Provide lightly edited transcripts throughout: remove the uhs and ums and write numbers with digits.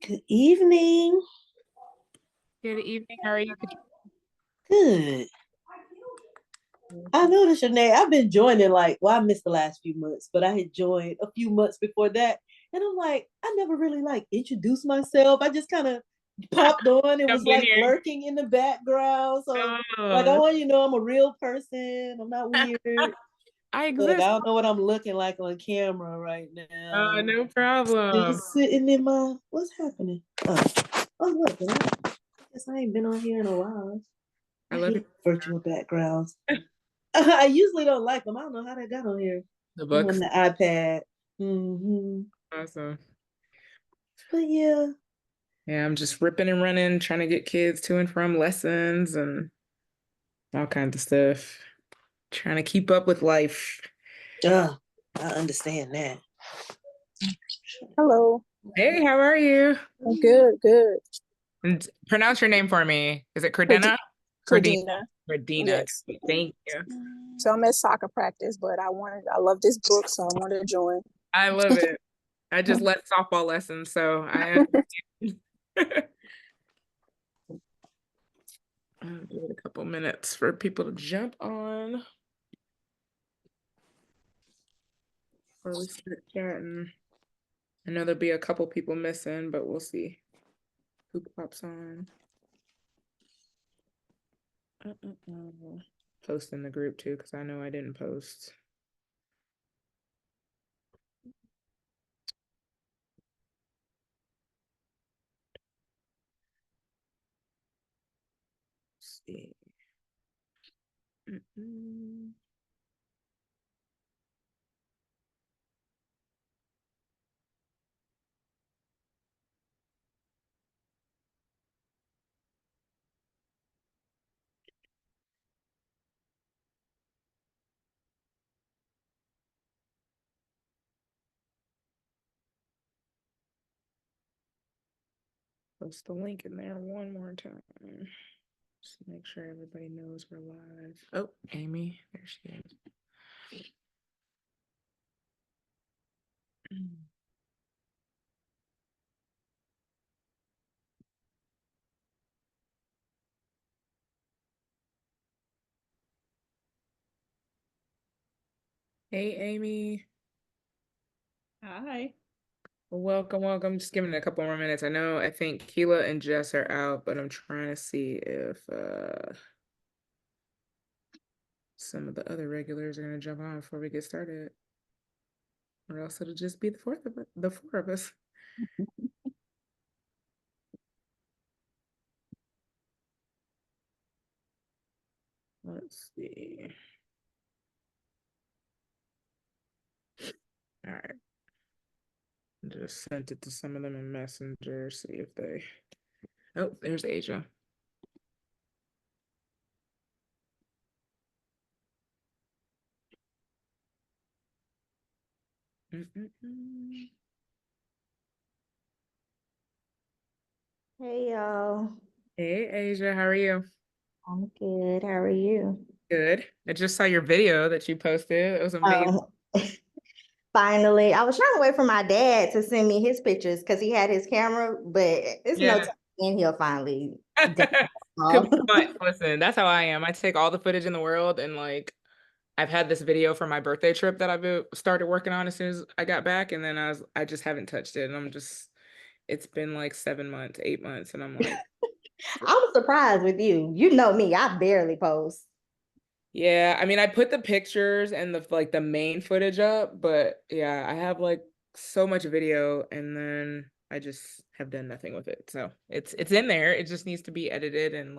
Good evening. Good evening. How are you? Good. I noticed your name. I've been joining I missed the last few months, but I had joined a few months before that. And I'm like, I never really introduced myself. I just kind of popped on and was Jump in like here. lurking in the background. So I Oh, want you to know I'm a real person. I'm not weird. I Look, exist. I don't know what I'm looking like on camera right now. No problem. Just sitting in my what's happening? Oh look, I guess I ain't been on here in a while. I I love hate it. virtual backgrounds. I usually don't like them. I don't know how they got on here. The I'm on books. the iPad. Awesome. But yeah. Yeah, I'm just ripping and running, trying to get kids to and from lessons and all kinds of stuff. Trying to keep up with life. I understand that. Hello. Hey, how are you? I'm good, good. And pronounce your name for me. Is it Cardena? Cardina. Cordina. Cardina. Yes. Thank you. So I'm at soccer practice, but I love this book, so I wanted to join. I love it. I just led softball lessons, so I understand. I'll give it a couple minutes for people to jump on before we start chatting. I know there'll be a couple people missing, but we'll see who pops on. Post in the group too, because I know I didn't post. Let's see. Post the link in there one more time. Just make sure everybody knows we're live. Oh, Amy, there she is. Hey, Amy. Hi. Welcome, welcome. Just giving it a couple more minutes. I think Keela and Jess are out, but I'm trying to see if some of the other regulars are gonna jump on before we get started. Or else it'll just be the four of us. Let's see. All right. Just sent it to some of them in Messenger, see if they. Oh, there's Asia. Hey y'all. Hey, Asia, how are you? I'm good. How are you? Good. I just saw your video that you posted. It was amazing. Um, finally, I was trying to wait for my dad to send me his pictures because he had his camera, but it's no Yeah. time and he'll finally get it off. Listen, that's how I am. I take all the footage in the world and I've had this video for my birthday trip that I've started working on as soon as I got back, and then I just haven't touched it. And it's been like 7 months, 8 months, and I'm like, I was surprised with you. You know me, I barely post. yeah, I mean, I put the pictures and the main footage up, but yeah, I have so much video, and then I just have done nothing with it. So it's in there. It just needs to be edited and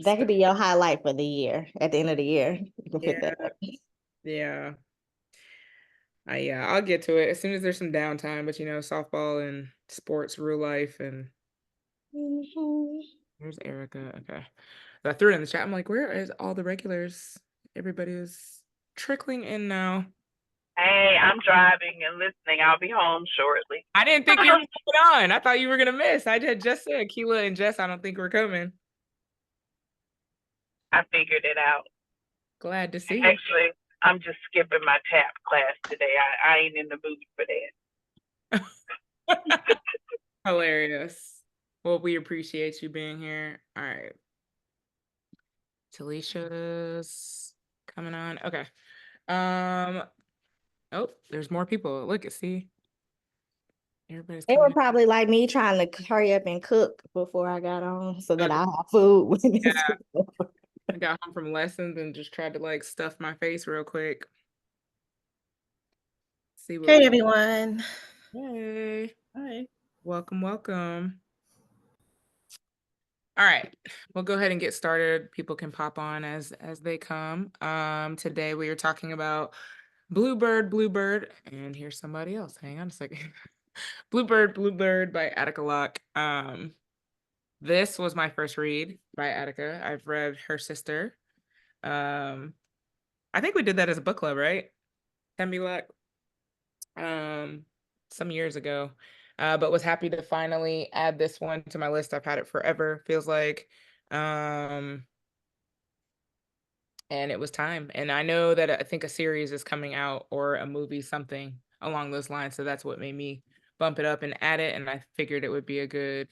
That could be your highlight for the year. At the end of the year, you can put yeah, that up. yeah. I'll get to it as soon as there's some downtime, but softball and sports, real life, and there's Erica. Okay. So I threw it in the chat. I'm like, where is all the regulars? Everybody is trickling in now. Hey, I'm driving and listening. I'll be home shortly. I didn't think you were coming on. I thought you were gonna miss. I just said Keela and Jess, I don't think we're coming. I figured it out. Glad to see you. Actually, I'm just skipping my tap class today. I ain't in the mood for that. Hilarious. Well, we appreciate you being here. All right. Talicia's coming on. Okay. Oh, there's more people. Look at see. Everybody's They were coming. probably like me trying to hurry up and cook before I got on so that I have food when it's over. I got home from lessons and just tried to like stuff my face real quick. See what Hey everyone. Hey. Hi. Welcome, welcome. All right, we'll go ahead and get started. People can pop on as they come. Today we are talking about Bluebird, and here's somebody else. Hang on a second. Bluebird by Attica Locke. This was my first read by Attica. I've read her sister. I think we did that as a book club, right? Tembi Locke. Some years ago. But was happy to finally add this one to my list. I've had it forever, feels like. And it was time. And I know that I think a series is coming out or a movie, something along those lines. So that's what made me bump it up and add it. And I figured it would be a good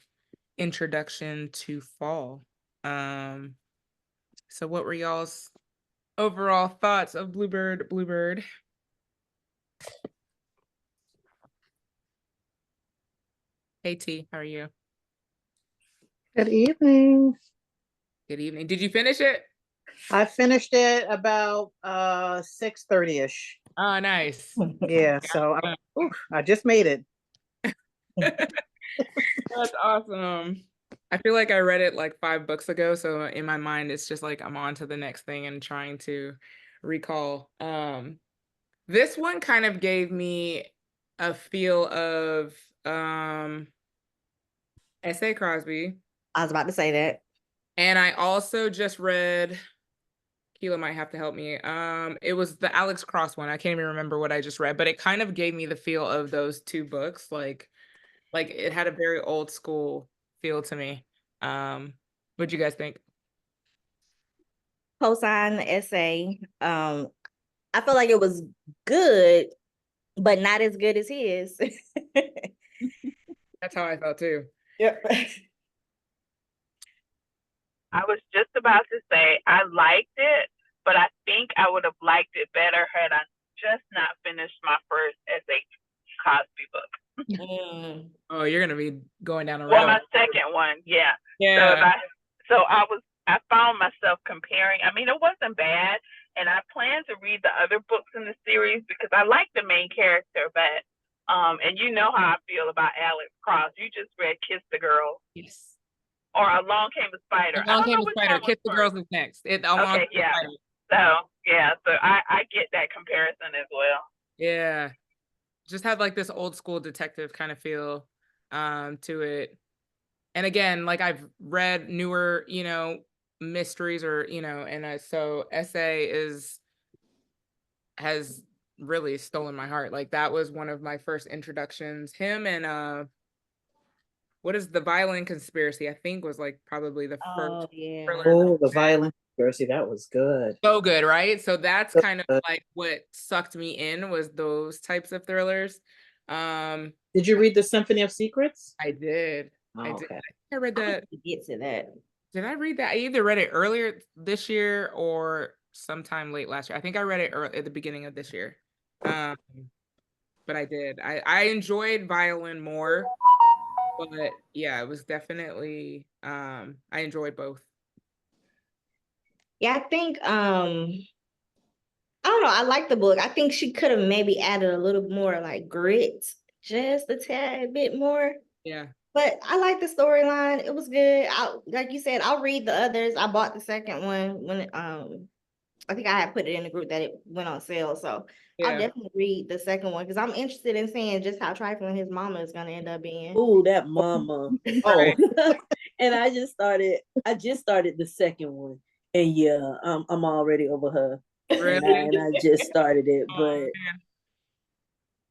introduction to fall. So what were y'all's overall thoughts of Bluebird? Hey T, how are you? Good evening. Good evening. Did you finish it? I finished it about 6:30ish. Oh, nice. Yeah, so I just made it. That's awesome. I feel like I read it like 5 books ago, so in my mind it's just like I'm on to the next thing and trying to recall. This one kind of gave me a feel of S.A. Crosby. I was about to say that. And I also just read, Keela might have to help me. It was the Alex Cross one. I can't even remember what I just read, but it kind of gave me the feel of those 2 books. Like it had a very old school feel to me. What'd you guys think? Co-sign the essay. I feel like it was good, but not as good as his. That's how I felt too. Yep. I was just about to say I liked it, but I think I would have liked it better had I just not finished my first S.A. Cosby book. Oh, you're gonna be going down a Well, rabbit. my second one, yeah. Yeah. So I found myself comparing. I mean, it wasn't bad, and I plan to read the other books in the series because I like the main character, but and you know how I feel about Alex Cross. You just read Kiss the Girl. Yes. Or Along Came the Spider. Along Came the Spider. Kiss the Girls is next. Okay, yeah. So I get that comparison as well. Yeah. Just had like this old school detective kind of feel to it. And again, like I've read newer, mysteries or, and so SA has really stolen my heart. Like that was one of my first introductions. Him and what is The Violent Conspiracy? I think was like probably the first. Yeah. Oh, The Violent Conspiracy, that was good. So good, right? So that's So kind of good. like what sucked me in was those types of thrillers. Did you read The Symphony of Secrets? I did. Oh, I did. okay. I read that. Get to that. Did I read that? I either read it earlier this year or sometime late last year. I think I read it at the beginning of this year. But I did. I enjoyed Violin more, but yeah, it was definitely I enjoyed both. Yeah, I think I don't know, I like the book. I think she could have maybe added a little more like grit, just a tad bit more. Yeah. But I like the storyline. It was good. Like you said, I'll read the others. I bought the second one when I think I had put it in the group that it went on sale. So Yeah. I'll definitely read the second one because I'm interested in seeing just how trifling his mama is gonna end up being. Oh, that mama. Oh, And I just started the second one. And yeah, I'm already over her. Really? And I just started it, Oh, but man.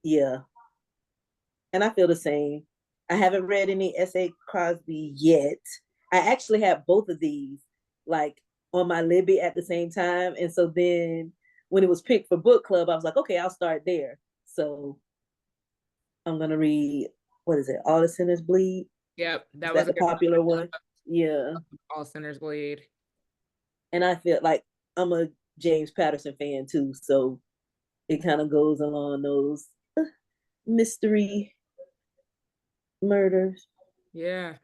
yeah. And I feel the same. I haven't read any S.A. Crosby yet. I actually have both of these like on my Libby at the same time. And so then when it was picked for book club, I was like, okay, I'll start there. So I'm gonna read what is it? All the Sinners Bleed. Yep, Is that that was a the good one. popular one? Yeah. All Sinners Bleed. And I feel like I'm a James Patterson fan too, so it kind of goes along those mystery murders. Yeah.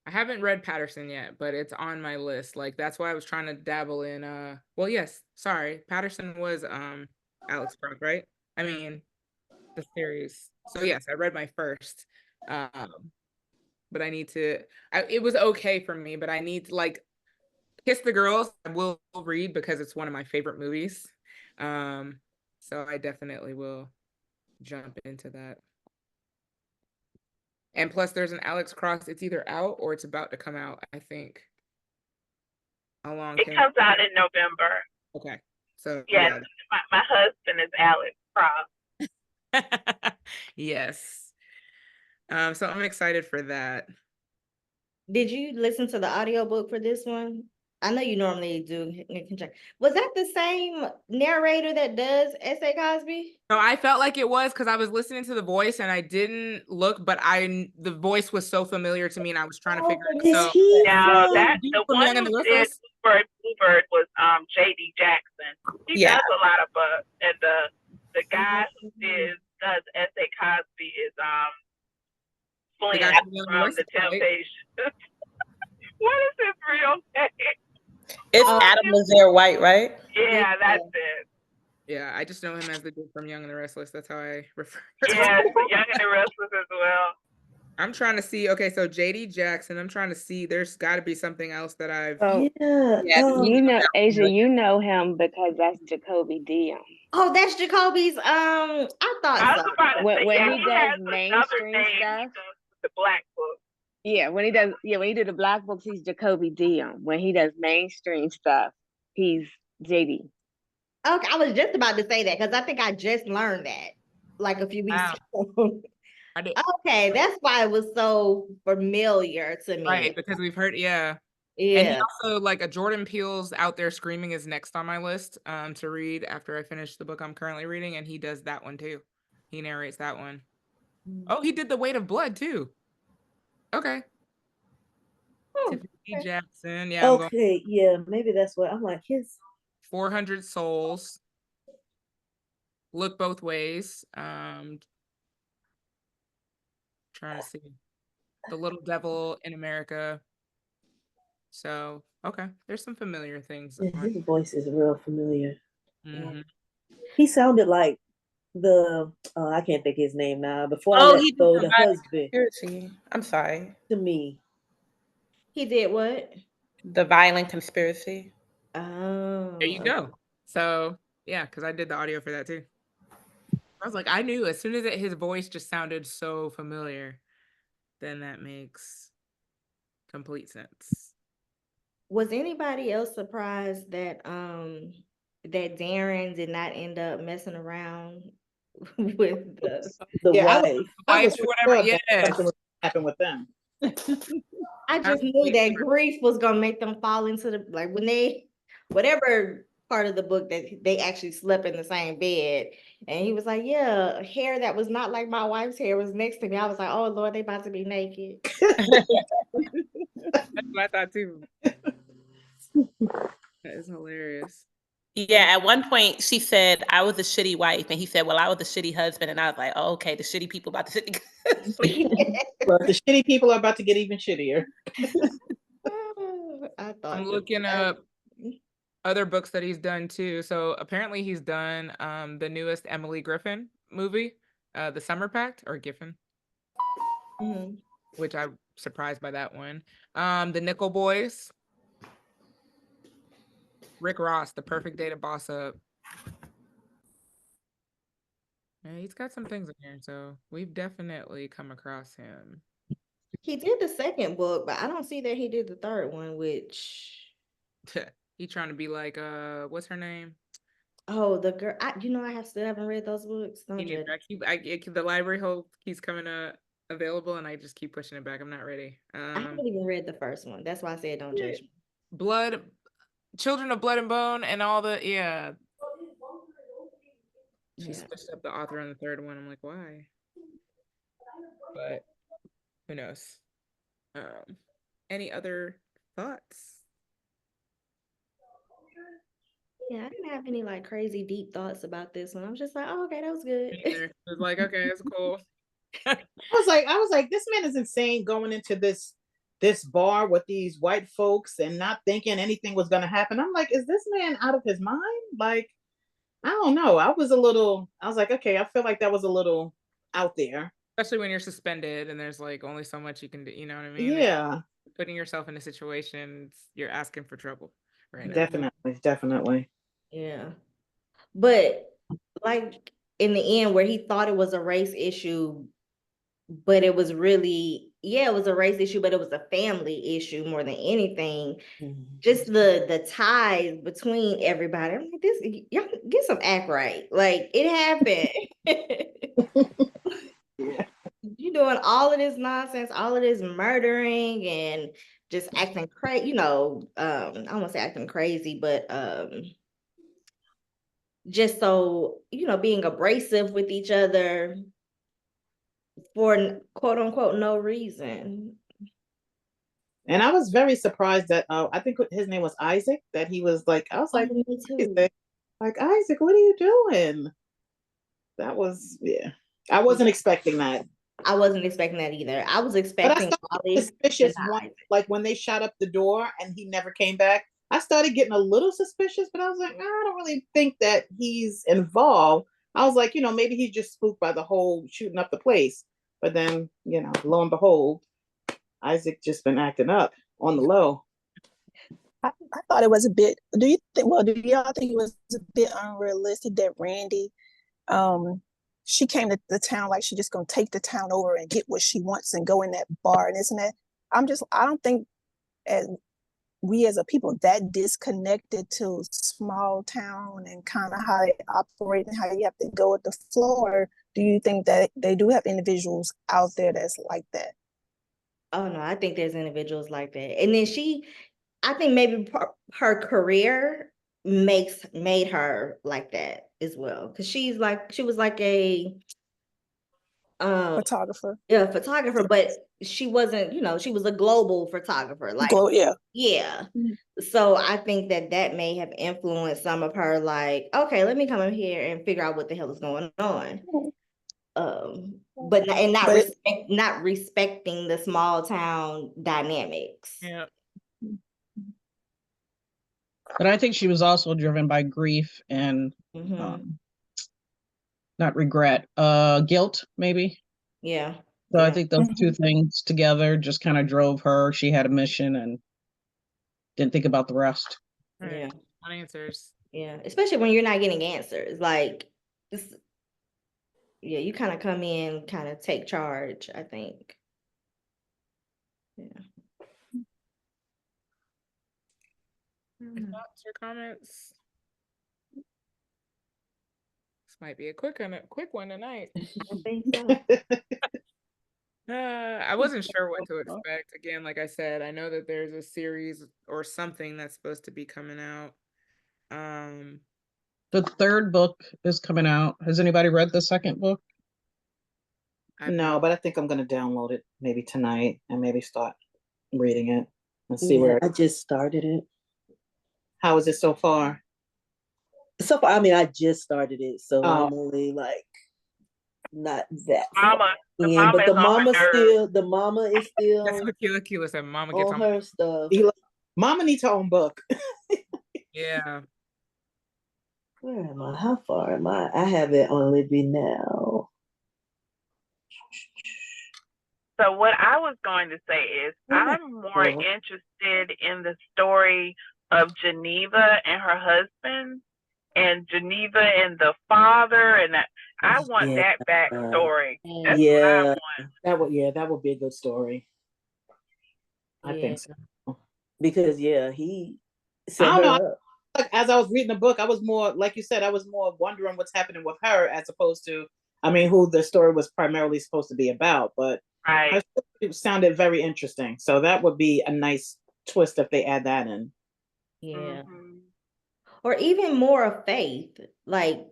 I haven't read Patterson yet, but it's on my list. Like that's why I was trying to dabble in well, yes, sorry. Patterson was Alex Cross, right? I mean, the series. So yes, I read my first. But I need to it was okay for me, but I need to like Kiss the Girls I will read because it's one of my favorite movies. So I definitely will jump into that. And plus there's an Alex Cross, it's either out or it's about to come out, I think. How long It comes out in November. Okay. So yes, yeah. my husband is Alex Cross. Yes. So I'm excited for that. Did you listen to the audiobook for this one? I know you normally do. Was that the same narrator that does S.A. Cosby? No, I felt like it was because I was listening to the voice and I didn't look, but the voice was so familiar to me and I was trying to figure it out. Is he Now from? that the from one Young and who the did Restless? Bluebird was J.D. Jackson. He Yeah. does a lot of books, and the guy who does S.A. Cosby is The guy Flynn from Young and the from Restless, The right? Temptations. What is his real name? It's Adam Lazare White, right? Yeah, that's it. Yeah, I just know him as the dude from Young and the Restless. That's how I refer to him. Yes, Young and the Restless as well. I'm trying to see. Okay, so JD Jackson. I'm trying to see. There's got to be something else that I've. So, Yeah. you know, Asia, you know him because that's Jacoby Dion. Oh, that's Jacoby's. I thought I was so. about to say, When yeah, he he does has another mainstream name. stuff, He does the Black Book. yeah, when he did the Black Books, he's Jacoby Dion. When he does mainstream stuff, he's JD. Okay, I was just about to say that because I think I just learned that like a few weeks ago. I did. Okay, that's why it was so familiar to me. Right, because we've heard, yeah. Yeah. And he also, like, a Jordan Peele's Out There Screaming is next on my list to read after I finish the book I'm currently reading, and he does that one too. He narrates that one. Oh, he did The Weight of Blood too. Okay. Tiffany Jackson. Yeah. Okay, yeah, maybe that's what I'm like. His 400 Souls. Look Both Ways. Trying to see. The Little Devil in America. So, okay. There's some familiar things. his voice is real familiar. Mm-hmm. He sounded like the I can't think his name now. Before I Oh, let he did go, the the Violent husband Conspiracy. I'm sorry. to me. He did what? The Violent Conspiracy. Oh. There you go. So, yeah, because I did the audio for that too. I was like, I knew as soon as his voice just sounded so familiar, then that makes complete sense. Was anybody else surprised that that Darren did not end up messing around with the wife? I was or whatever. Yeah, something would happen with them. I just knew that grief was gonna make them fall into the like when they whatever part of the book that they actually slept in the same bed. And he was like, yeah, hair that was not like my wife's hair was next to me. I was like, oh Lord, they about to be naked. That's what I thought too. That is hilarious. Yeah, at one point she said I was a shitty wife, and he said, "Well, I was a shitty husband," and I was like, "Oh, okay, the shitty people about to sleep." Well, the shitty people are about to get even shittier. I thought I'm looking up other books that he's done too. So apparently he's done the newest Emily Griffin movie, The Summer Pact or Giffen, which I'm surprised by that one. The Nickel Boys. Rick Ross, The Perfect Day to Boss Up. Yeah, he's got some things in here, so we've definitely come across him. He did the second book, but I don't see that he did the third one, which he trying to be like what's her name? Oh, the girl. I still haven't read those books. The library hold keeps coming available, and I just keep pushing it back. I'm not ready. I haven't even read the first one. That's why I said don't judge me. Children of Blood and Bone, and all the She switched up the author on the third one. I'm like, why? but who knows? Any other thoughts? Yeah, I didn't have any like crazy deep thoughts about this one. I was just like, oh, okay, that was good. It was like, okay, it's cool. I was like, this man is insane going into this bar with these white folks and not thinking anything was gonna happen. I'm like, is this man out of his mind? Like, I don't know. I was like, okay, I feel like that was a little out there. Especially when you're suspended and there's like only so much you can do, you know what I mean? Yeah. Putting yourself in a situation, you're asking for trouble right now. Definitely. Yeah. But like in the end, where he thought it was a race issue, but it was really, it was a race issue, but it was a family issue more than anything. Just the ties between everybody. I'm like, this, y'all get some act right. Like, it happened. Yeah. You doing all of this nonsense, all of this murdering and just acting crazy, I don't want to say acting crazy, but just so, being abrasive with each other for quote unquote no reason. And I was very surprised that I think his name was Isaac, that he was like, I was like, Me too. Isaac, what are you doing? That was, yeah. I wasn't expecting that. I wasn't expecting that either. I was expecting suspicious like when they shot up the door and he never came back. I started getting a little suspicious, but I was like, I don't really think that he's involved. I was like, maybe he's just spooked by the whole shooting up the place. But then, lo and behold, Isaac just been acting up on the low. I thought it was a bit. Do y'all think it was a bit unrealistic that Randy, she came to the town like she just gonna take the town over and get what she wants and go in that bar and isn't that? I don't think we as a people that disconnected to small town and kind of how they operate and how you have to go with the floor. Do you think that they do have individuals out there that's like that? Oh no, I think there's individuals like that. And then I think maybe her career made her like that as well. Cause she was like a photographer. Yeah, photographer, but she wasn't, she was a global photographer. Like, yeah. So I think that may have influenced some of her, like, okay, let me come in here and figure out what the hell is going on. But not respecting the small town dynamics. Yeah. But I think she was also driven by grief and not regret, guilt, maybe. Yeah. So I think those two things together just kind of drove her. She had a mission and didn't think about the rest. Yeah. Answers. Yeah. Especially when you're not getting answers. Like, you kind of come in, kind of take charge, I think. Yeah. Thoughts or comments? This might be a quick one tonight. I think so. I wasn't sure what to expect. Again, like I said, I know that there's a series or something that's supposed to be coming out. The third book is coming out. Has anybody read the second book? No, but I think I'm going to download it maybe tonight and maybe start reading it and see where I just started it. How is it so far? So far, I mean, I just started it, so I'm only like not that. But the mama is still. That's what Kila said. Mama gets on her stuff. Mama needs her own book. Yeah. Where am I? How far am I? I have it on Libby now. So what I was going to say is I'm more interested in the story of Geneva and her husband, and Geneva and the father, and that I want that backstory. That's what I want. That would be a good story. I think so. Because he set her up. Like, as I was reading the book, I was more, like you said, I was more wondering what's happening with her as opposed to, who the story was primarily supposed to be about. But her story sounded very interesting. So that would be a nice twist if they add that in. Yeah. Or even more of Faith, like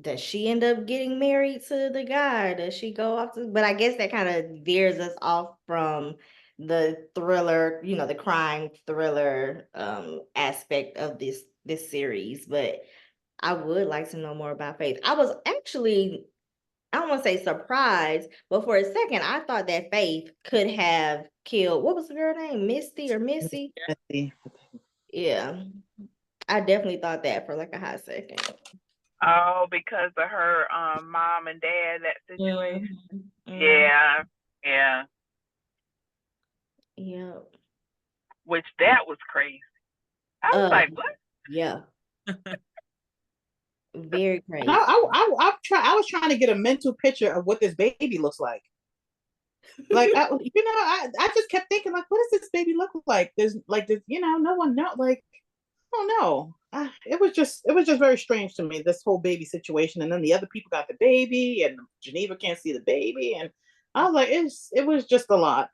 does she end up getting married to the guy? Does she go off to, but I guess that kind of veers us off from the thriller, the crime thriller aspect of this series. But I would like to know more about Faith. I was actually, I don't want to say surprised, but for a second I thought that Faith could have killed, what was the girl name? Misty or Missy? Missy. Yeah. I definitely thought that for like a hot second. Oh, because of her mom and dad, that situation. Mhm. Yeah, yeah. Yep. Which that was crazy. I was like, what? Yeah. Very crazy. And I was trying to get a mental picture of what this baby looks like. Like, I just kept thinking, like, what does this baby look like? There's no one know. Like, I don't know. It was just very strange to me, this whole baby situation. And then the other people got the baby, and Geneva can't see the baby, and I was like, it was just a lot.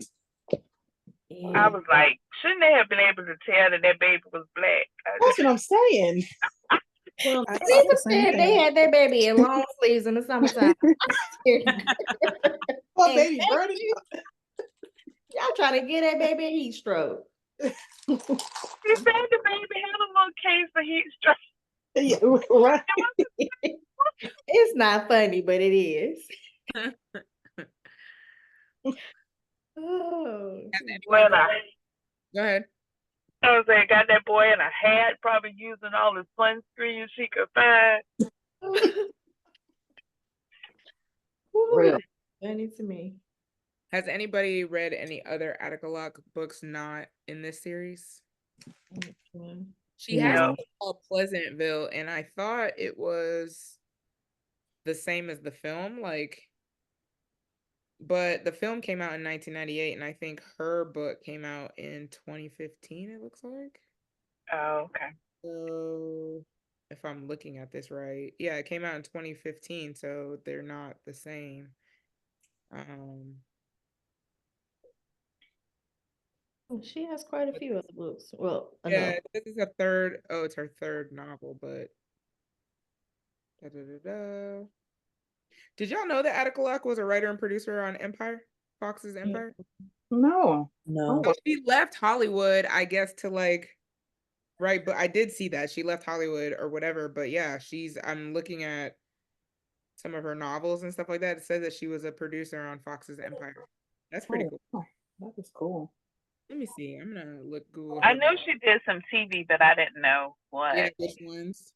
I was like, shouldn't they have been able to tell that baby was black? That's what I'm saying. Well, People said they had their baby in long sleeves in the summertime. Poor baby burning up. Y'all trying to get that baby a heat stroke. You said the baby had a little case of heat stroke. Yeah, right. It's not funny, but it is. Oh. Well, Go ahead. I was saying, got that boy in a hat, probably using all the sunscreen she could find. Real. Funny to me. Has anybody read any other Attica Locke books not in this series? She has No. one called Pleasantville, and I thought it was the same as the film, but the film came out in 1998, and I think her book came out in 2015, it looks like. Oh, okay. So if I'm looking at this right, yeah, it came out in 2015, so they're not the same. She has quite a few other books. Well, Yeah, enough. this is it's her third novel, but did y'all know that Attica Locke was a writer and producer on Empire, Fox's Empire? No. No. She left Hollywood, I guess, to right, but I did see that she left Hollywood or whatever, but yeah, I'm looking at some of her novels and stuff like that. It says that she was a producer on Fox's Empire. That's pretty cool. Wow. That is cool. Let me see. I'm gonna Google I her. know she did some TV, but I didn't know what. Yeah, which ones?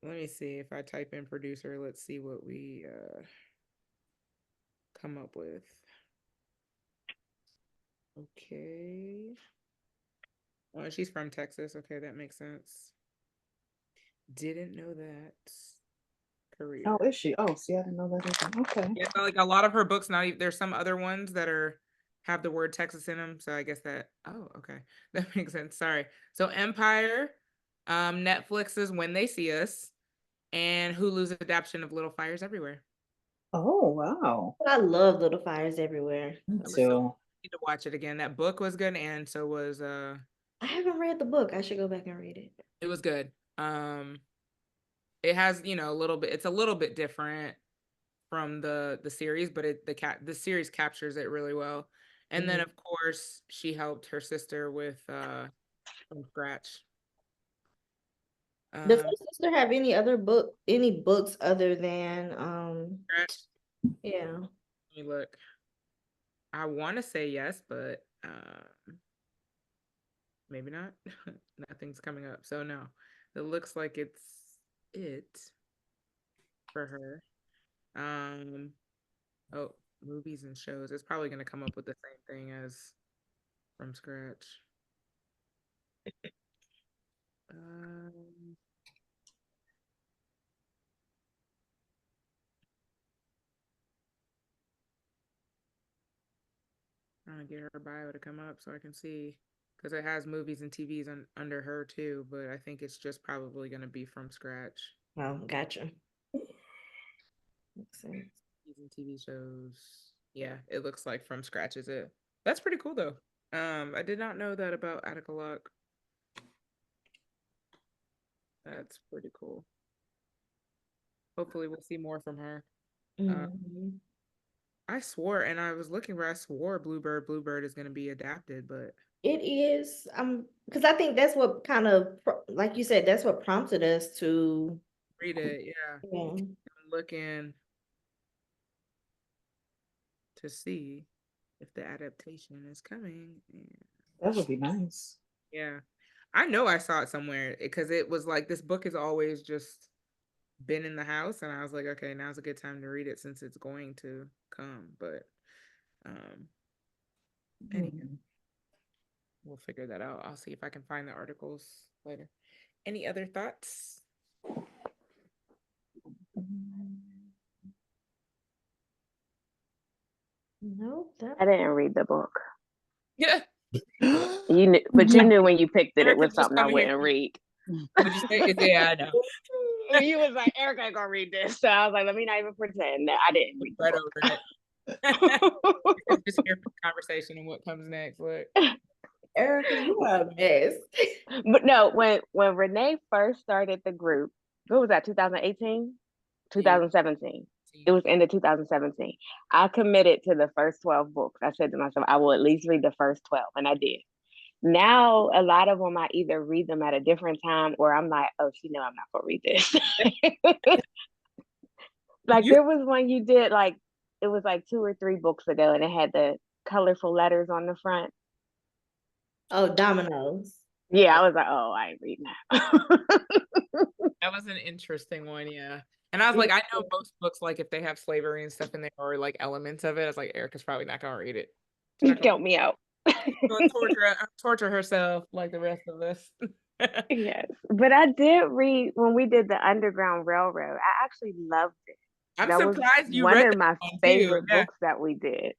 Let me see if I type in producer. Let's see what we come up with. Okay. Oh, she's from Texas. Okay, that makes sense. Didn't know that. Career. Oh, is she? Oh, see, I didn't know that either. Okay. Yeah, so a lot of her books, there's some other ones that have the word Texas in them. So I guess okay. That makes sense. Sorry. So Empire, Netflix's When They See Us, and Hulu's adaptation of Little Fires Everywhere. Oh, wow. I love Little Fires Everywhere. Me too. Need to watch it again. That book was good, and so was I haven't read the book. I should go back and read it. It was good. It has, a little bit, it's a little bit different from the series, but the series captures it really well. And then of course she helped her sister with from scratch. Does her sister have any books other than Scratch? Yeah. Let me look. I want to say yes, but maybe not. Nothing's coming up. So no. It looks like it's it for her. Oh, movies and shows. It's probably going to come up with the same thing as From Scratch. Trying to get her bio to come up so I can see, because it has movies and TVs under her too, but I think it's just probably going to be From Scratch. Oh, gotcha. Makes sense. Movies and TV shows. Yeah, it looks like From Scratch is it. That's pretty cool though. I did not know that about Attica Locke. That's pretty cool. hopefully we'll see more from her. Mhm. I swore, and I was looking where I swore Bluebird is going to be adapted, but It is, because I think that's what kind of, like you said, that's what prompted us to. read it. Yeah, Yeah. I'm looking to see if the adaptation is coming. That would be nice. Yeah, I know I saw it somewhere because it was like this book has always just been in the house, and I was like, okay, now's a good time to read it since it's going to come. But anyway, we'll figure that out. I'll see if I can find the articles later. Any other thoughts? No, I didn't read the book. Yeah. You knew, but you knew when you picked it, it was Erica's just something I coming here. wouldn't read. What'd you say? Yeah, I know. You was like, Erica ain't gonna read this. So I was like, let me not even pretend that I didn't read Right the over it. Just here for the conversation and what comes next. Look. Erica, you are a mess. But no, when Renee first started the group, what was that, 2018? 2017. It was end of 2017. I committed to the first 12 books. I said to myself, I will at least read the first 12, and I did. Now, a lot of them, I either read them at a different time or I'm like, oh, she know I'm not going to read this. Like there was one you did, like, it was like 2 or 3 books ago, and it had the colorful letters on the front. Oh, Dominoes. Yeah, I was like, oh, I ain't reading that. That was an interesting one, yeah. And I was like, I know most books, like if they have slavery and stuff in there or like elements of it, I was like, Erica's probably not gonna read it. Count me out. torture herself like the rest of us. Yes, but I did read when we did the Underground Railroad. I actually loved it. I'm that surprised was you one read of my one favorite too. Yeah. books that we did.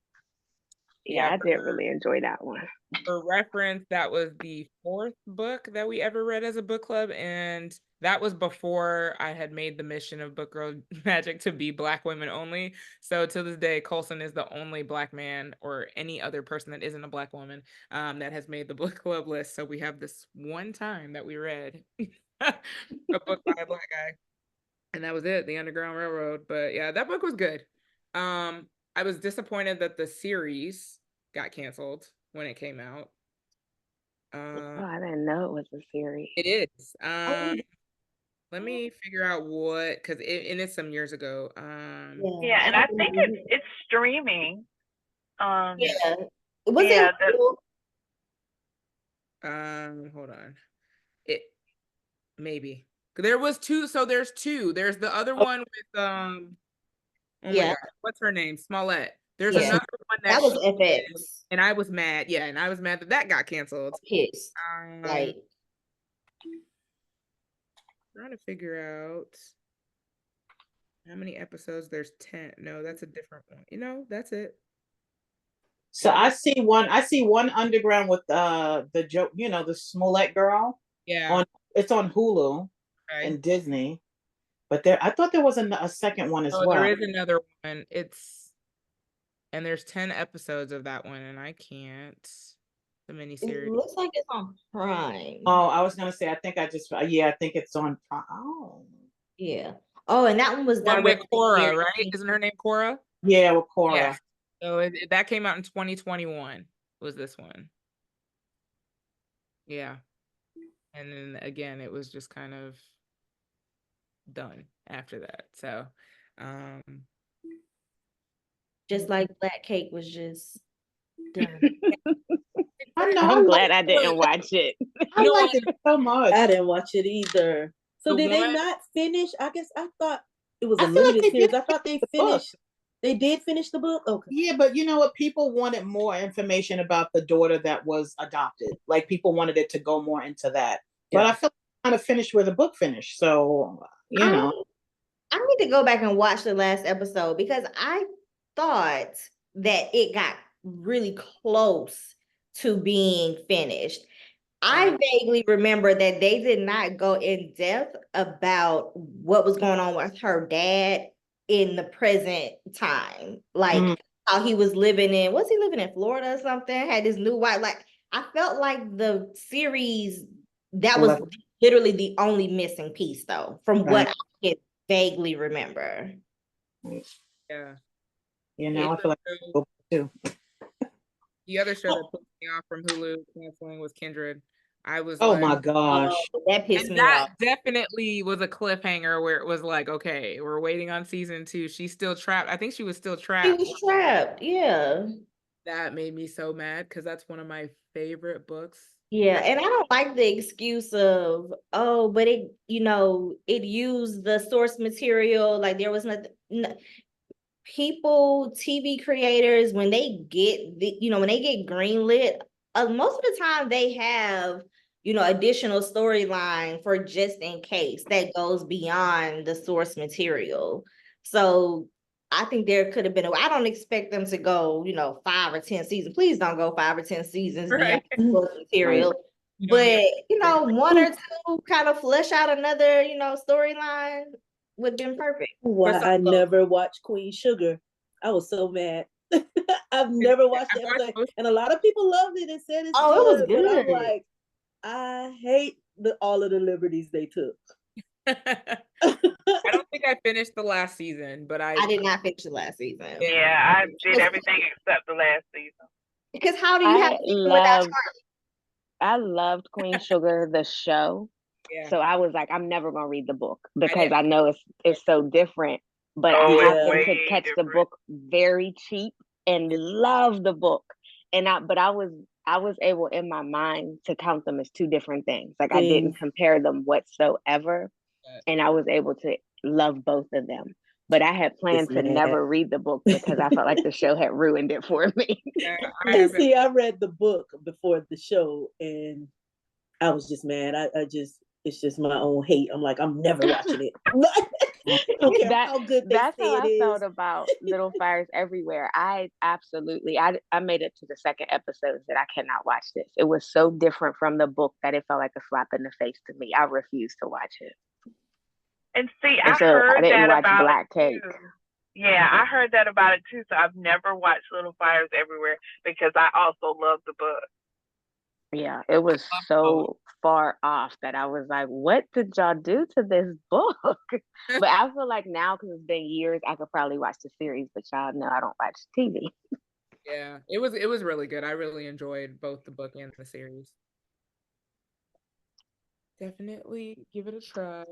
Yeah, I did really enjoy that one. For reference, that was the 4th book that we ever read as a book club, and that was before I had made the mission of Book Girl Magic to be Black women only. So to this day, Colson is the only Black man or any other person that isn't a Black woman that has made the book club list. So we have this one time that we read a book by a Black guy, and that was it, The Underground Railroad. But yeah, that book was good. I was disappointed that the series got canceled when it came out. Oh, I didn't know it was a series. It is. Let me figure out what, because it's some years ago. Yeah, and I think it's streaming. Yeah. Was it? Hold on. It maybe there was 2. So there's 2. There's the other one with oh my God, what's her name? Smollett. There's another one that was FX, and I was mad. Yeah, and I was mad that got canceled. Pissed. Like, trying to figure out how many episodes. There's 10. No, that's a different one. That's it. So I see one Underground with the joke, the Smollett girl. Yeah. It's on Hulu and Disney. But I thought there was a second one as well. There is another one. And there's 10 episodes of that one, and I can't. The miniseries. It looks like it's on Prime. Oh, I was gonna say, I think it's on Prime. Oh. Yeah. Oh, and that one was done with Cora, right? Isn't her name Cora? Yeah, with Cora. Yeah. So that came out in 2021. Was this one? Yeah. And then again, it was just kind of done after that. So, just like Black Cake was just done. I'm glad I didn't watch it. I liked it so much. I didn't watch it either. So did they not finish? I guess I thought it was a limited series. I thought they finished. They did finish the book? Okay. Yeah, but you know what? People wanted more information about the daughter that was adopted. Like people wanted it to go more into that. But I feel like it kind of finished where the book finished. So, I need to go back and watch the last episode because I thought that it got really close to being finished. I vaguely remember that they did not go in depth about what was going on with her dad in the present time. Like how he was living was he living in Florida or something? Had his new wife. Like I felt like the series that was literally the only missing piece though, from what I could vaguely remember. Yeah. Yeah, now I It's feel like a go too. The other show that pissed me off from Hulu canceling was Kindred. I was Oh like, my gosh. That pissed and me that off. definitely was a cliffhanger where it was like, okay, we're waiting on season 2. She's still trapped. I think she was still She trapped. was trapped. Yeah. That made me so mad because that's one of my favorite books. Yeah, and I don't like the excuse of, oh, but it, it used the source material. Like there was nothing. People, TV creators, when they get when they get greenlit, most of the time they have, additional storyline for just in case that goes beyond the source material. So I think there could have been I don't expect them to go, 5 or 10 seasons. Please don't go 5 or 10 seasons beyond the source material. But, one or two kind of flesh out another, storyline would have been perfect. Why I never watched Queen Sugar. I was so mad. I've never watched the episode, and a lot of people loved it and said it's Oh, it was good. But I'm good. like, I hate all of the liberties they took. I don't think I finished the last season, but I did not finish the last season. Yeah, I did everything except the last season. Because how do you have without Charlie? I loved Queen Sugar, the show. Yeah. So I was like, I'm never gonna read the book because I know it's so different. But I it's happened way to catch the different. book very cheap and love the book. And I was able in my mind to count them as two different things. Like I didn't compare them whatsoever. And I was able to love both of them. But I had planned to never read the book because I felt like the show had ruined it for me. And see, I read the book before the show and I was just mad. It's just my own hate. I'm like, I'm never watching it. I don't care how good they that's say how it I is. felt about Little Fires Everywhere. I made it to the second episode and said I cannot watch this. It was so different from the book that it felt like a slap in the face to me. I refused to watch it. And see, I heard didn't that watch about Black it Cake. too. Yeah, I heard that about it too. So I've never watched Little Fires Everywhere because I also love the book. Yeah, it was so far off that I was like, what did y'all do to this book? But I feel like now, because it's been years, I could probably watch the series, but y'all know I don't watch TV. Yeah, it was really good. I really enjoyed both the book and the series. Definitely give it a try.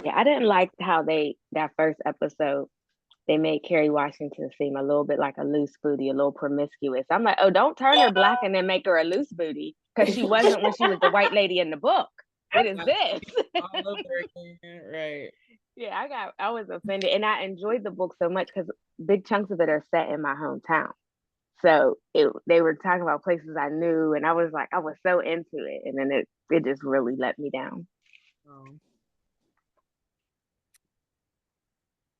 Yeah, I didn't like how that first episode, they made Kerry Washington seem a little bit like a loose booty, a little promiscuous. I'm like, oh, don't turn her black and then make her a loose booty, because she wasn't when she was the white lady in the book. What is this? All over again, right. Yeah, I was offended, and I enjoyed the book so much because big chunks of it are set in my hometown. So they were talking about places I knew, and I was so into it, and then it just really let me down.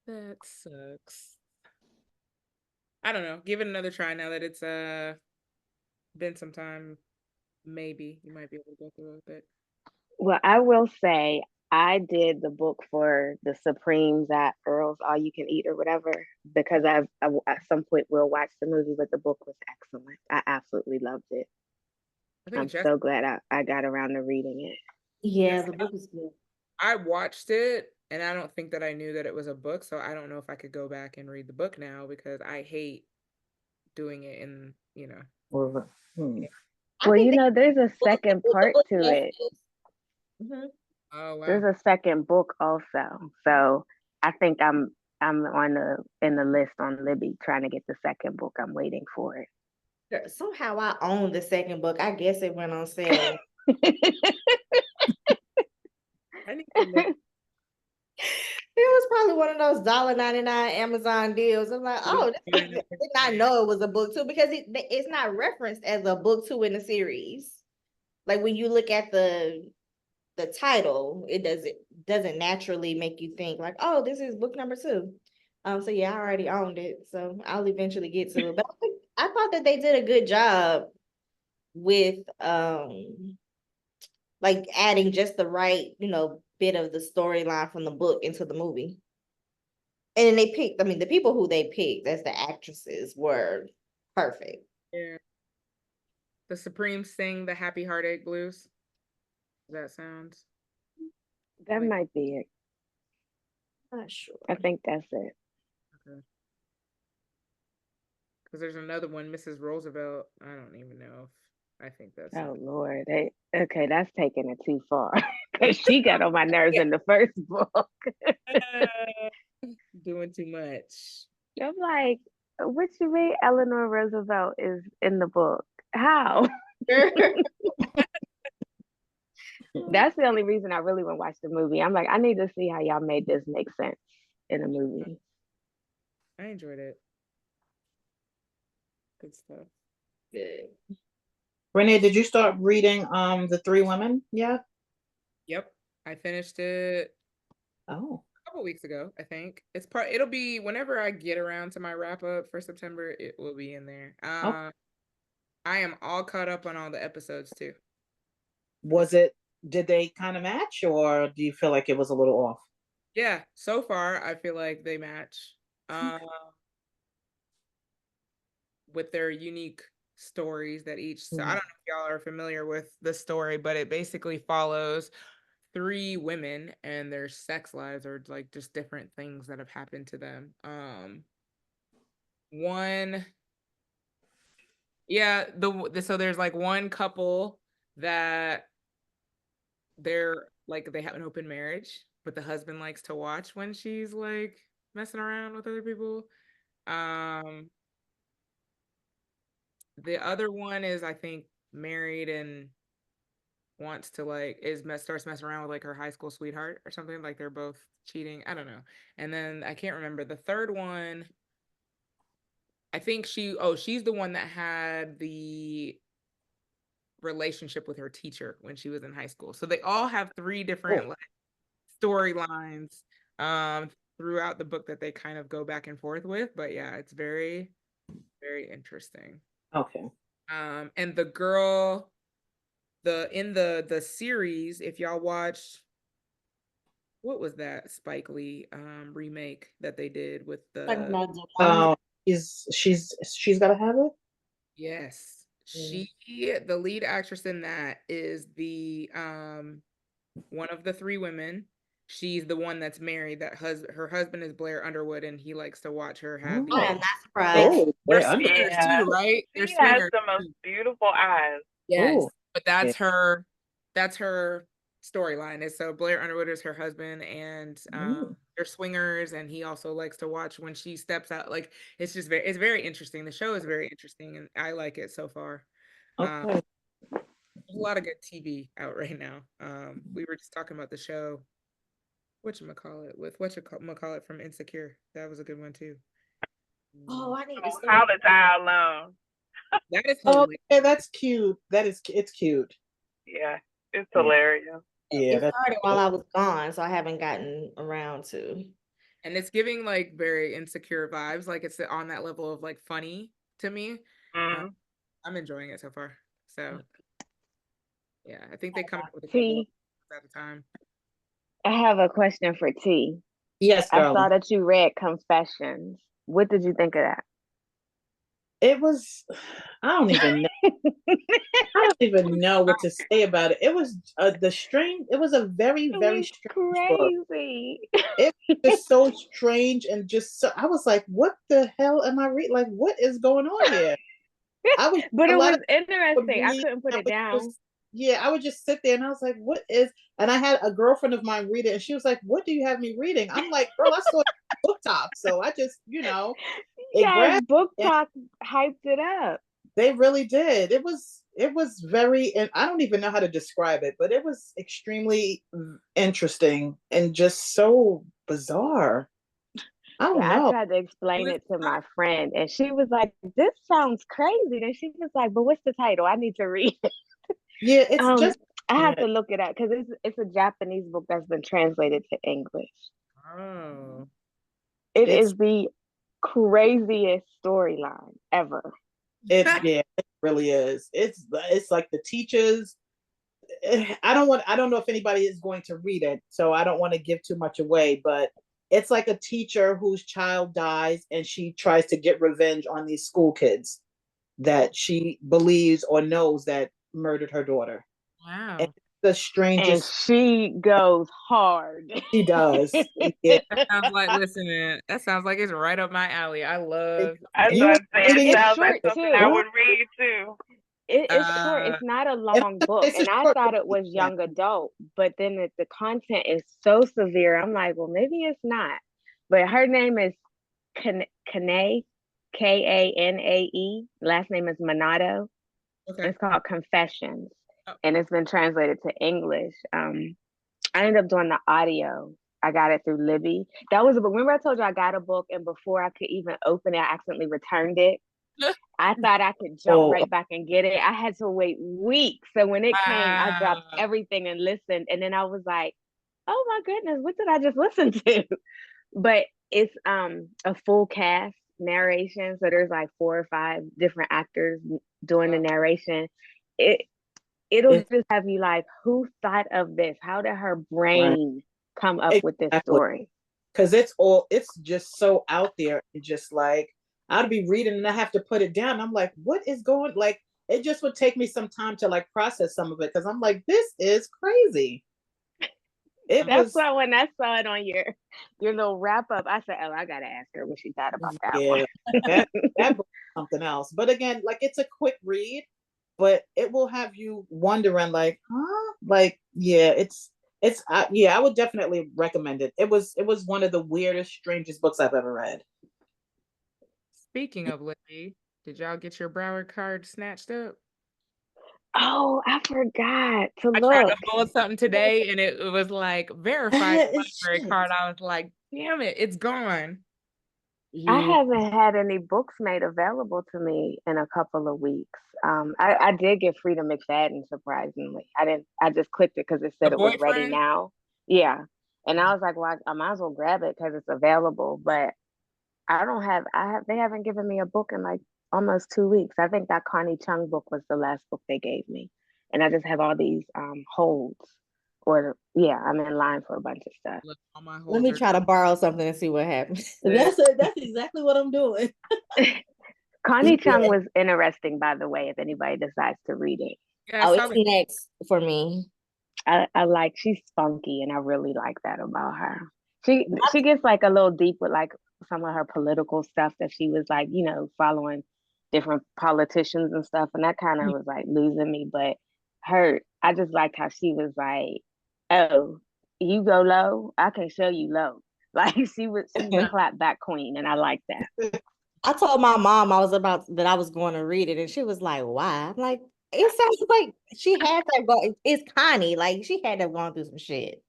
That sucks. I don't know. Give it another try now that it's been some time. Maybe you might be able to go through it a bit. Well, I will say I did the book for the Supremes at Earl's All You Can Eat or whatever, because I at some point will watch the movie, but the book was excellent. I absolutely loved it. I'm so glad I got around to reading it. Yeah, the book is good. I watched it and I don't think that I knew that it was a book, so I don't know if I could go back and read the book now because I hate doing it in, Well, there's a second part to it. Mm-hmm. Oh wow. There's a second book also. So I think I'm in the list on Libby trying to get the second book. I'm waiting for it. Somehow I own the second book. I guess it went on sale. I need to look. It was probably one of those $1.99 Amazon deals. I'm like, oh, I did not know it was a book too, because it's not referenced as a book 2 in the series. Like when you look at the title, it doesn't naturally make you think like, oh, this is book number 2. So yeah, I already owned it, so I'll eventually get to it. But I thought that they did a good job with like adding just the right, bit of the storyline from the book into the movie. And then they picked, the people who they picked as the actresses were perfect. Yeah. The Supremes sing the Happy Heartache Blues. That sounds. That might be it. Not sure. I think that's it. Okay. Because there's another one, Mrs. Roosevelt. I don't even know if I think that's Oh it. Lord, okay, that's taking it too far. Because she got on my nerves in the first book. Doing too much. I'm like, what you mean Eleanor Roosevelt is in the book? How? That's the only reason I really want to watch the movie. I'm like, I need to see how y'all made this make sense in a movie. I enjoyed it. Good stuff. Good. Renee, did you start reading The Three Women yet? Yep. I finished it Oh. a couple weeks ago, I think. It'll be whenever I get around to my wrap up for September, it will be in there. Oh. I am all caught up on all the episodes too. Did they kind of match, or do you feel like it was a little off? Yeah, so far I feel like they match. With their unique stories that each, so I don't know if y'all are familiar with the story, but it basically follows three women and their sex lives, or like just different things that have happened to them. So there's like one couple that they have an open marriage, but the husband likes to watch when she's like messing around with other people. The other one is, I think, married and wants to starts messing around with like her high school sweetheart or something. Like they're both cheating. I don't know. And then I can't remember the third one. I think she's the one that had the relationship with her teacher when she was in high school. So they all have three different like storylines throughout the book that they kind of go back and forth with. But yeah, it's very, very interesting. Okay. And the girl, in the series, if y'all watched, what was that Spike Lee remake that they did with she's gotta have it. Yes, the lead actress in that is the one of the three women. She's the one that's married. Her husband is Blair Underwood, and he likes to watch her have. I am not surprised. They're swingers too, right? She has the most beautiful eyes. Yes, but that's her storyline. Is so Blair Underwood is her husband, and they're swingers, and he also likes to watch when she steps out. Like it's very interesting. The show is very interesting, and I like it so far. There's a lot of good TV out right now. We were just talking about the show, whatchamacallit from Insecure. That was a good one too. Oh, I need to College Eye Alone. That is hilarious. Okay, that's cute. It's cute. Yeah, it's hilarious. Yeah, it started while I was gone, so I haven't gotten around to. And it's giving like very Insecure vibes. Like it's on that level of like funny to me. I'm enjoying it so far. So yeah, I think they come out with a couple at a time. I have a question for T. Yes, I saw that you read Confessions. What did you think of that? It was, I don't even know what to say about it. It was it was a very, very strange crazy book. It was so strange, and I was like, what the hell am I reading? Like, what is going on here? But it was interesting. I couldn't put it down. I would just sit there and I was like, what is, and I had a girlfriend of mine read it, and she was like, what do you have me reading? I'm like, girl, I saw Book Talk, so I just, Book Talk hyped it up. They really did. It was very, and I don't even know how to describe it, but it was extremely interesting and just so bizarre. I don't know. I tried to explain it to my friend, and she was like, this sounds crazy. And she was like, but what's the title? I need to read it. Yeah, it's just, I have to look it up because it's a Japanese book that's been translated to English. Oh. It is the craziest storyline ever. It really is. It's like the teachers. I don't know if anybody is going to read it, so I don't want to give too much away, but it's like a teacher whose child dies and she tries to get revenge on these school kids that she believes or knows that murdered her daughter. Wow. And the and strangest. she goes hard. She does. Yeah. That sounds like, listen, man, that sounds like it's right up my alley. I love. I was You about were to say it reading It's sounds like short something I too. would read too. It's short. Uh, It's not a and long book. it's a And I short thought book. it was Yeah. young adult, but then the content is so severe. I'm like, well, maybe it's not. But her name is Kanae, Kanae. Last name is Minato. okay. It's called Confessions, Oh, and it's been translated to English. I ended up doing the audio. I got it through Libby. That was a book. Remember I told you I got a book, and before I could even open it, I accidentally returned it. I thought I could jump Oh, right back and get it. I had to wait weeks. So when it came, I dropped wow. everything and listened. And then I was like, oh my goodness, what did I just listen to? But it's a full cast narration. So there's like 4 or 5 different actors doing the narration. It it'll it's just have you like, who thought of this? How did her right. brain come up with this Exactly. story? Because it's just so out there. And just like, I'd be reading and I have to put it down. I'm like, what is going, like, it just would take me some time to like process some of it. Because I'm like, this is crazy. It That's was, why when I saw it on your little wrap up, I said, "Oh, I gotta ask her what she thought about that yeah, one." that book is something else. But again, like, it's a quick read, but it will have you wondering, like, huh? Like, yeah, yeah, I would definitely recommend it. It was one of the weirdest, strangest books I've ever read. Speaking of Libby, did y'all get your Broward card snatched up? Oh, I forgot to I tried to look. pull something today and it was like verified library Shit. card. I was like, damn it, it's gone. I Yeah. haven't had any books made available to me in a couple of weeks. I did get Freedom McFadden, surprisingly. I just clicked it because it The said it was ready boyfriend? now. Yeah. And I was like, well, I might as well grab it because it's available. But they haven't given me a book in like almost 2 weeks. I think that Connie Chung book was the last book they gave me. And I just have all these holds. I'm in line for a bunch of stuff. Look, all my Let me holds are try to borrow something and see what happens. That's exactly what I'm doing. Connie Chung Yeah. was interesting, by the way, if anybody decides to read it. yeah, I Oh, saw it's that. next for me. I like she's spunky and I really like that about her. She gets like a little deep with like some of her political stuff that she was like, following different politicians and stuff. And that kind of was like losing me. But I just liked how she was like, oh, you go low, I can show you low. Like she's a clap back queen, and I like that. I told my mom that I was going to read it, and she was like, "Why?" I'm like, "It sounds like she had to go. It's Connie, like she had to have gone through some shit.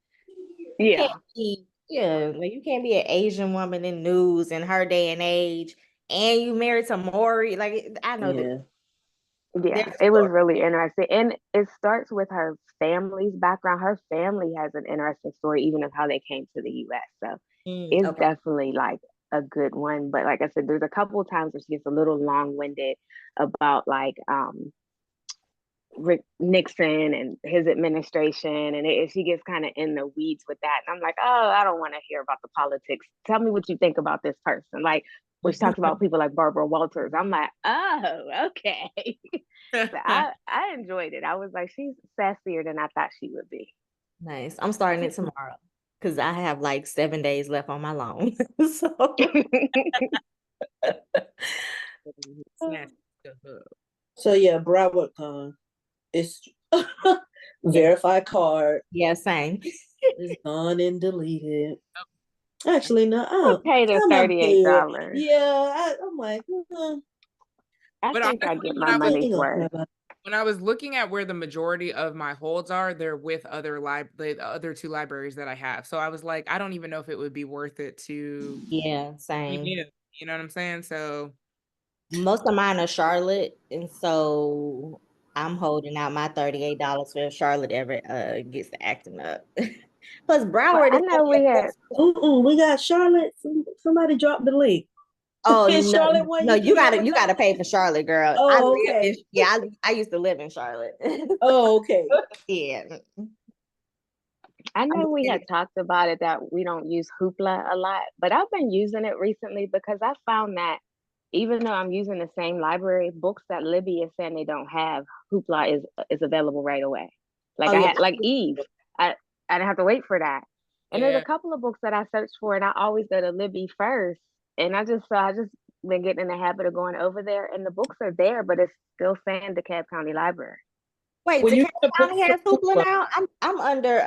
Yeah. Like you can't be an Asian woman in news in her day and age, and you married to Maury. Like I know that. Yeah, it was really interesting. And it starts with her family's background. Her family has an interesting story, even of how they came to the US. So it's Okay. definitely like a good one. But like I said, there's a couple of times where she gets a little long-winded about like Rick Nixon and his administration, and she gets kind of in the weeds with that. And I'm like, oh, I don't want to hear about the politics. Tell me what you think about this person. Like, when she talks about people like Barbara Walters, I'm like, oh, okay. So I enjoyed it. I was like, she's sassier than I thought she would be. Nice. I'm starting it tomorrow because I have like 7 days left on my loan. So yeah, Broward Con. It's verified card. Yeah, same. It's gone and deleted. Actually, no. I paid her $38. Yeah, I'm like, I But think I honestly, get my money's worth. when I was looking at where the majority of my holds are, they're with the other 2 libraries that I have. So I was like, I don't even know if it would be worth it to Same. renew. You know what I'm saying? So most of mine are Charlotte, and so I'm holding out my $38 for if Charlotte ever gets to acting up. Plus Broward, I know we got Charlotte. Somebody dropped the link. Oh no, Charlotte, no, you gotta pay for Charlotte, girl. Oh, okay. I used to live in Charlotte. Oh, okay. Yeah. I know we had talked about it that we don't use Hoopla a lot, but I've been using it recently because I found that even though I'm using the same library, books that Libby is saying they don't have, Hoopla is available right away. Like Oh, I yeah. had like Eve. I didn't have to wait for that. And there's a couple of books that I searched for, and I always go to Libby first. And I just been getting in the habit of going over there, and the books are there, but it's still saying DeKalb County Library. Wait, When you DeKalb get a book County has from Hoopla Hoopla, now? I'm under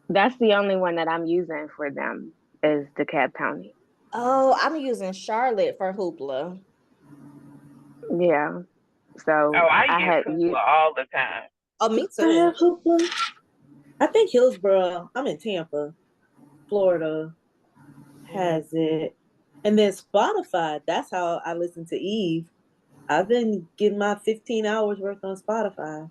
That's the only one that I'm using for them is DeKalb County. oh, I'm using Charlotte for Hoopla. Yeah. So I use had Hoopla all the time. Oh, me I have too. Hoopla. I think Hillsborough, I'm in Tampa, Florida, has it. And then Spotify, that's how I listen to Eve. I've been getting my 15 hours worth on Spotify.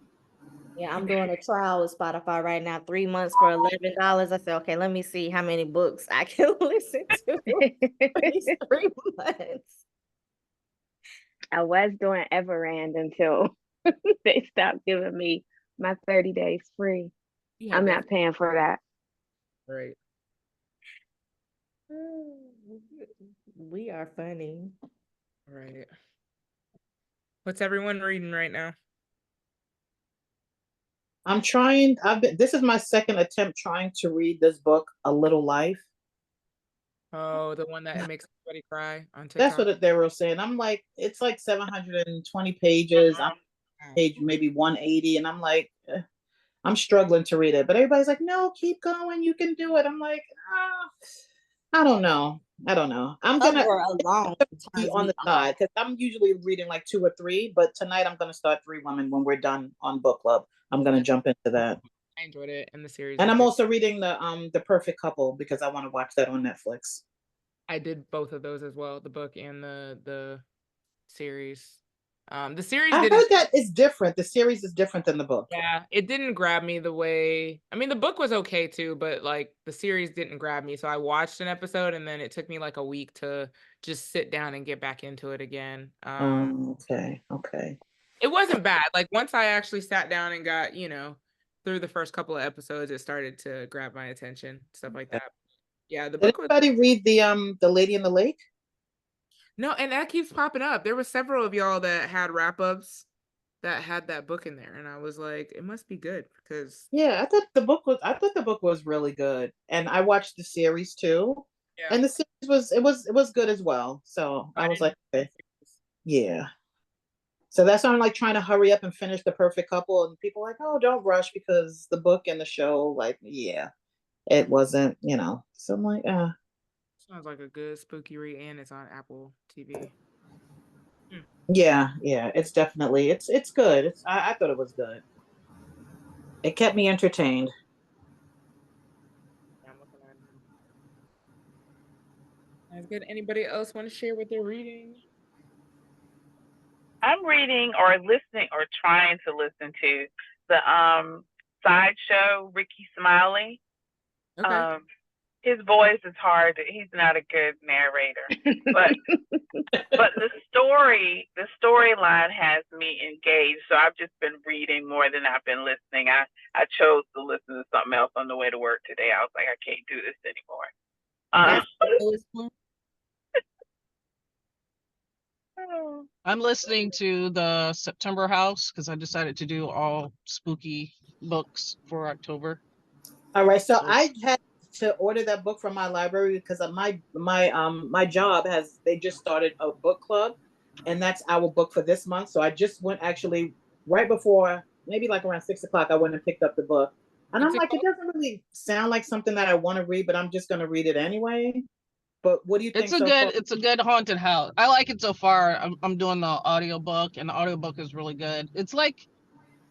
Yeah, I'm doing a trial with Spotify right now, 3 months for $11. I said, okay, let me see how many books I can listen to for these 3 months. I was doing Everand until they stopped giving me my 30 days free. Yeah, I'm not paying for that. Right. We are funny. Right. What's everyone reading right now? I'm trying. This is my second attempt trying to read this book, A Little Life. Oh, the one that makes everybody cry on That's TikTok. what they were saying. I'm like, it's like 720 pages. I'm page maybe 180, and I'm like, I'm struggling to read it. But everybody's like, no, keep going. You can do it. I'm like, I don't know. I'm gonna For a long be time. on the side because I'm usually reading like 2 or 3. But tonight I'm gonna start Three Women when we're done on book club. I'm gonna jump into that. I enjoyed it, and the series. And I'm also reading the Perfect Couple because I want to watch that on Netflix. I did both of those as well, the book and the series. The series I didn't. heard that is different. The series is different than the book. Yeah, it didn't grab me the way. I mean, the book was okay too, but like the series didn't grab me. So I watched an episode, and then it took me like a week to just sit down and get back into it again. Okay. It wasn't bad. Like once I actually sat down and got, through the first couple of episodes, it started to grab my attention, stuff like that. Yeah, the book was. Did anybody read the Lady in the Lake? No, and that keeps popping up. There were several of y'all that had wrap-ups that had that book in there, and I was like, it must be good because I thought the book was really good, and I watched the series too. Yeah. And the series was good as well. So I was like, okay. Yeah. So that's why I'm like trying to hurry up and finish The Perfect Couple, and people are like, oh, don't rush because the book and the show, like, it wasn't, So I'm like, sounds like a good spooky read, and it's on Apple TV. Yeah, it's definitely it's good. I thought it was good. It kept me entertained. I'm looking at it. That's good. Anybody else want to share what they're reading? I'm reading or listening or trying to listen to the sideshow Ricky Smiley. Okay. His voice is hard. He's not a good narrator, but the storyline has me engaged. So I've just been reading more than I've been listening. I chose to listen to something else on the way to work today. I was like, I can't do this anymore. I'm listening to the September House because I decided to do all spooky books for October. All right, so I had to order that book from my library because of my job they just started a book club, and that's our book for this month. So I just went actually right before, maybe like around 6:00, I went and picked up the book, and I'm like, it doesn't really sound like something that I want to read, but I'm just going to read it anyway. But what do you think? It's a good haunted house. I like it so far. I'm doing the audiobook, and the audiobook is really good. It's like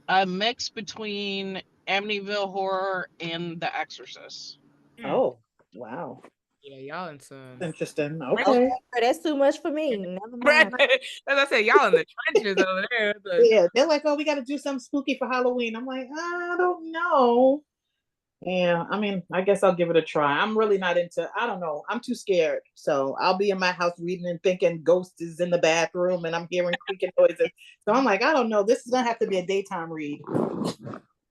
a mix between Amityville Horror and The Exorcist. Oh, wow. Yeah, y'all in some interesting. Okay. That's too much for me. Never mind. As I said, y'all in the trenches over there. Yeah, they're like, oh, we got to do something spooky for Halloween. I'm like, I don't know. Yeah, I mean, I guess I'll give it a try. I'm really not into, I don't know. I'm too scared. So I'll be in my house reading and thinking ghost is in the bathroom and I'm hearing creaking noises. So I'm like, I don't know. This is going to have to be a daytime read.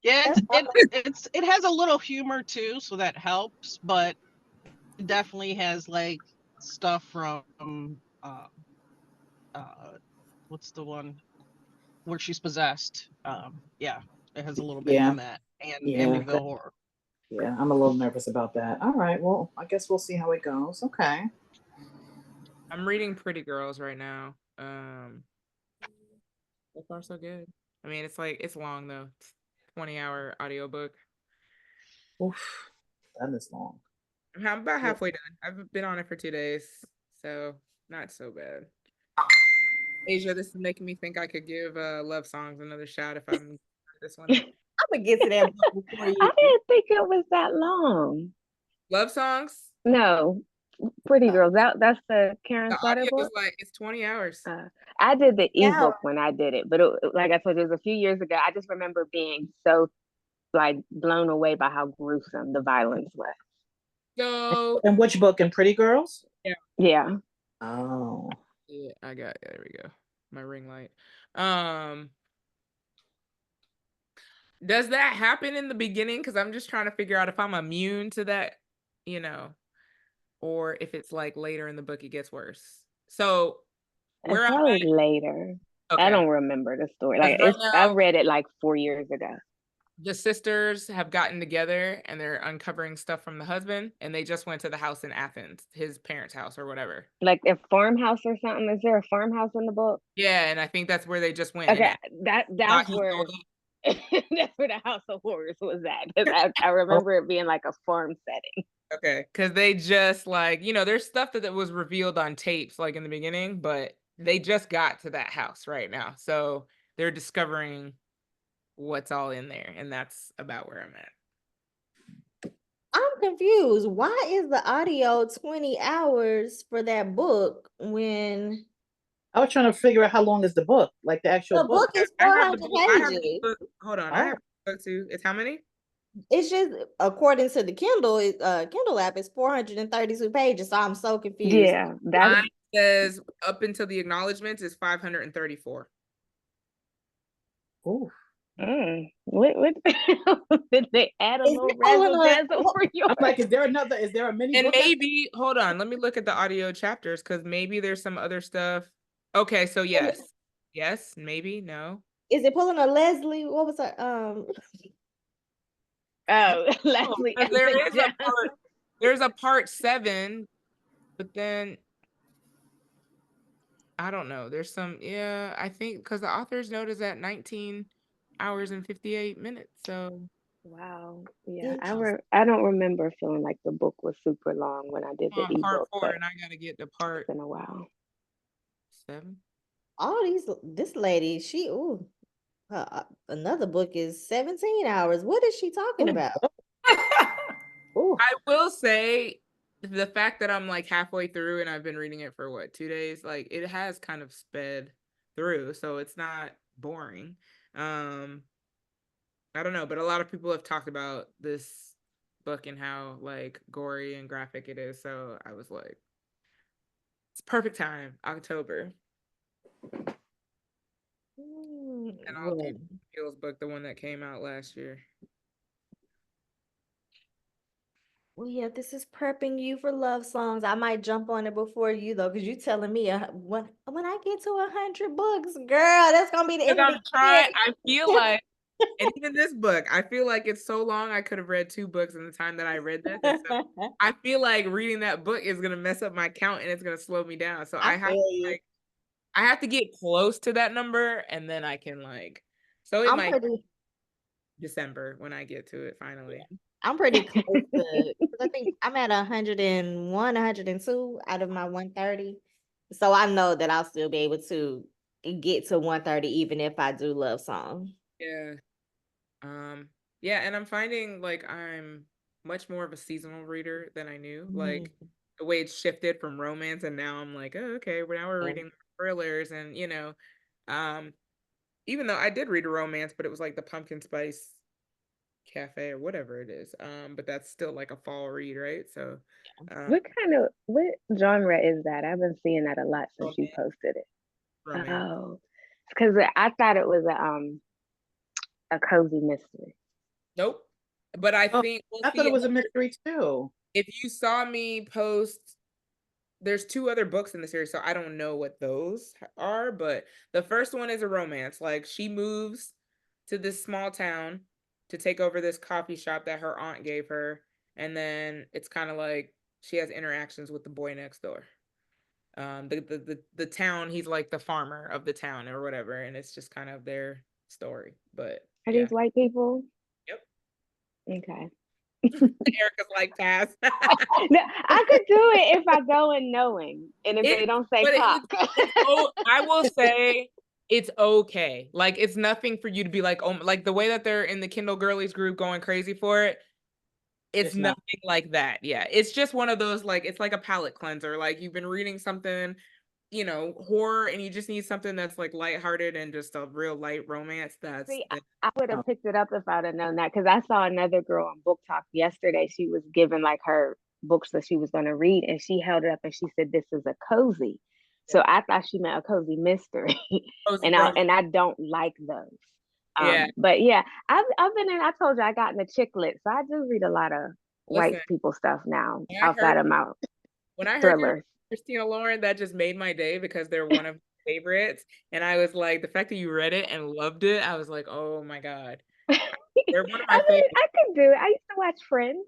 Yeah, it has a little humor too, so that helps, but it definitely has like stuff from what's the one where she's possessed? Yeah. It has a little bit from that and Yeah. Amityville Horror. Yeah, I'm a little nervous about that. All right, well, I guess we'll see how it goes. Okay. I'm reading Pretty Girls right now. So far so good. I mean, it's long though. It's 20-hour audiobook. Oof, that is long. I'm about halfway done. I've been on it for 2 days, so not so bad. Asia, this is making me think I could give Love Songs another shot if I'm this one. I'm gonna get to that book before you. I didn't think it was that long. Love Songs? No, Pretty Girls. That's the Karen The Sutter audio is book. like it's 20 hours. I did the Yeah. ebook when I did it, but like I told you, it was a few years ago. I just remember being so like blown away by how gruesome the violence was. So And which book? In Pretty Girls? Yeah. Oh. yeah, there we go. My ring light. Does that happen in the beginning? Because I'm just trying to figure out if I'm immune to that, or if it's like later in the book it gets worse. So where It's I'm probably at, later. okay. I don't remember the story. 'Cause Like right I now, read it like 4 years ago. the sisters have gotten together and they're uncovering stuff from the husband, and they just went to the house in Athens, his parents' house or whatever. Like a farmhouse or something. Is there a farmhouse in the book? Yeah, and I think that's where they just went. Okay, and that's he where sold it. that's where the House of Horrors was at. Because I remember it being like a farm setting. Okay, because they just there's stuff that was revealed on tapes like in the beginning, but they just got to that house right now. So they're discovering what's all in there, and that's about where I'm at. I'm confused. Why is the audio 20 hours for that book when I was trying to figure out how long is the book, like the actual the book is I have 400 the book. I have the pages? book. Hold on, I have the book too. It's how many? It's just according to the Kindle app, it's 432 pages. So I'm so confused. Yeah, that's Mine says up until the acknowledgments is 534. Oh. What did they add a Is little it pulling razzle dazzle for you? I'm like, is there a mini And book? maybe hold on, let me look at the audio chapters because maybe there's some other stuff. Okay, so yes, maybe, no. Is it pulling a Leslie? What was her Oh, Leslie. Because there's a part 7, but then I don't know. There's some, I think because the author's note is at 19 hours and 58 minutes. So Wow. Yeah, I don't remember feeling like the book was super long when I did the I'm on part ebook, 4 but and I gotta get to part it's been a while. 7. this lady, another book is 17 hours. What is she talking about? I will say the fact that I'm like halfway through and I've been reading it for 2 days, like it has kind of sped through, so it's not boring. I don't know, but a lot of people have talked about this book and how like gory and graphic it is, so I was like, it's perfect time, October. And I'll do Peele's book, the one that came out last year. Well, yeah, this is prepping you for Love Songs. I might jump on it before you though, because you telling me when I get to 100 books, girl, that's gonna be the end of I'm the trying. year. I feel like, and even this book, I feel like it's so long. I could have read 2 books in the time that I read this. And so I feel like reading that book is gonna mess up my count and it's gonna slow me down. So I have to get close to that number, and then I can So it might be December when I get to it finally. I'm pretty close to, because I think I'm at 101, 102 out of my 130. So I know that I'll still be able to get to 130 even if I do Love Song. Yeah. Yeah, and I'm finding I'm much more of a seasonal reader than I knew. Like the way it's shifted from romance, and now I'm like, oh, okay, now we're reading thrillers, and even though I did read a romance, but it was like the Pumpkin Spice Cafe or whatever it is. But that's still like a fall read, right? So what genre is that? I've been seeing that a lot since you posted it. Romance. Oh, because I thought it was a cozy mystery. Nope. But I think I thought it was a mystery too. If you saw me post, there's 2 other books in the series, so I don't know what those are, but the first one is a romance. Like she moves to this small town to take over this coffee shop that her aunt gave her. And then it's kind of like she has interactions with the boy next door. The town, he's like the farmer of the town or whatever, and it's just kind of their story. But Are yeah. these white people? Yep. Okay. Erica's like pass. No, I could do it if I go in knowing, and if they don't say cock. I will say it's okay. Like it's nothing for you to be like, oh, like the way that they're in the Kindle Girlies group going crazy for it. It's nothing like that. Yeah, it's just one of those, like, it's like a palate cleanser. Like you've been reading something, you know, horror, and you just need something that's like lighthearted and just a real light romance. See, I would have picked it up if I'd have known that, because I saw another girl on Book Talk yesterday. She was given like her books that she was going to read, and she held it up and she said, "This is a cozy." So I thought she meant a cozy mystery, and I don't like those. But yeah, I've been in. I told you I got in the chick lit, so I do read a lot of white people stuff now outside of my when I heard thrillers. Christina Lauren, that just made my day because they're one of my favorites, and I was like, the fact that you read it and loved it, I was like, oh my god, they're one of my favorites. I could do it. I used to watch Friends.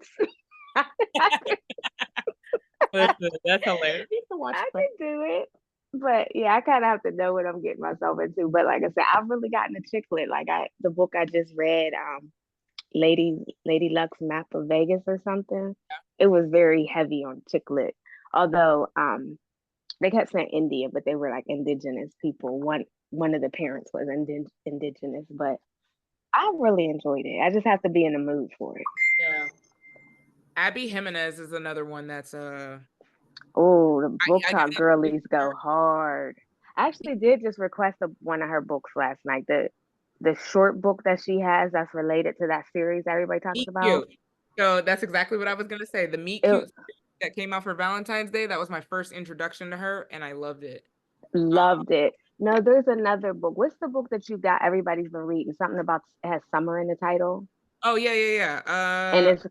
Listen, that's hilarious. I could do it. But yeah, I kind of have to know what I'm getting myself into. But like I said, I've really gotten a chick lit. Like the book I just read, Lady Luck's Map of Vegas or something. It was very heavy on chick lit. Although they kept saying India, but they were like indigenous people. One of the parents was indigenous, but I really enjoyed it. I just have to be in the mood for it. Yeah. Abby Jimenez is another one that's oh, the Book Talk girlies go hard. I actually did just request one of her books last night. The short book that she has that's related to that series everybody talks about. Cute. So that's exactly what I was gonna say. The Meet Cute that came out for Valentine's Day, that was my first introduction to her, and I loved it. Loved it. No, there's another book. What's the book that you got? Everybody's been reading something about, it has summer in the title. Oh yeah. And it's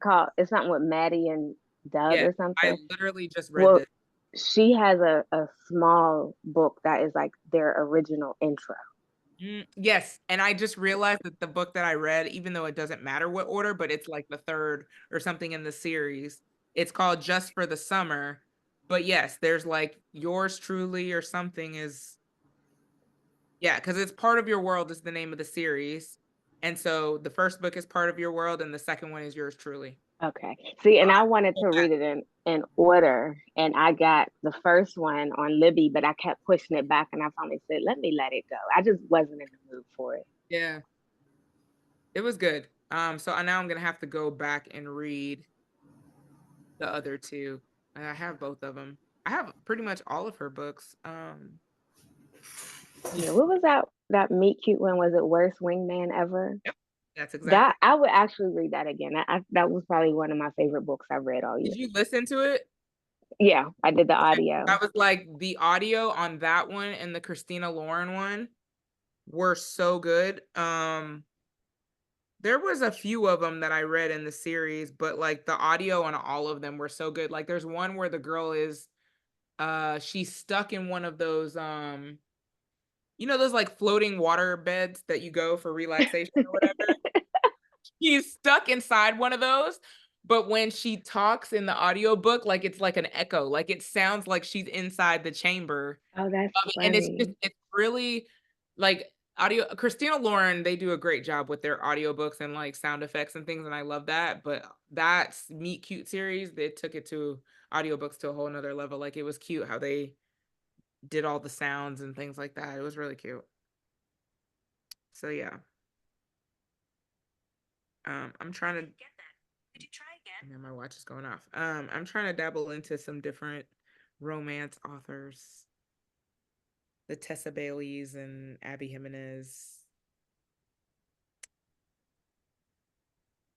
something with Maddie and Doug or something. I literally just read this. She has a small book that is like their original intro. Yes, and I just realized that the book that I read, even though it doesn't matter what order, but it's like the third or something in the series. It's called Just for the Summer. But yes, there's like Yours Truly or something is. Yeah, because it's Part of Your World is the name of the series. And so the first book is Part of Your World and the second one is Yours Truly. Okay. See, and I wanted to read it in order, and I got the first one on Libby, but I kept pushing it back, and I finally said, let me let it go. I just wasn't in the mood for it. Yeah. It was good. So now I'm going to have to go back and read the other two. I have both of them. I have pretty much all of her books. Yeah, what was that Meet Cute one? Was it Worst Wingman Ever? Yep. That's exactly. That I would actually read that again. That was probably one of my favorite books I've read all year. Did you listen to it? Yeah, I did the audio. I was like, the audio on that one and the Christina Lauren one were so good. There was a few of them that I read in the series, but like the audio on all of them were so good. Like there's one where the girl is she's stuck in one of those you know those like floating water beds that you go for relaxation or whatever. She's stuck inside one of those, but when she talks in the audiobook, like it's like an echo, like it sounds like she's inside the chamber. Oh, that's funny. And it's really like audio. Christina Lauren, they do a great job with their audiobooks and like sound effects and things, and I love that. But that's Meet Cute series, they took it to audiobooks to a whole nother level. Like it was cute how they did all the sounds and things like that. It was really cute. So yeah. I'm trying to get that. Could you try again? My watch is going off. I'm trying to dabble into some different romance authors. The Tessa Baileys and Abby Jimenez.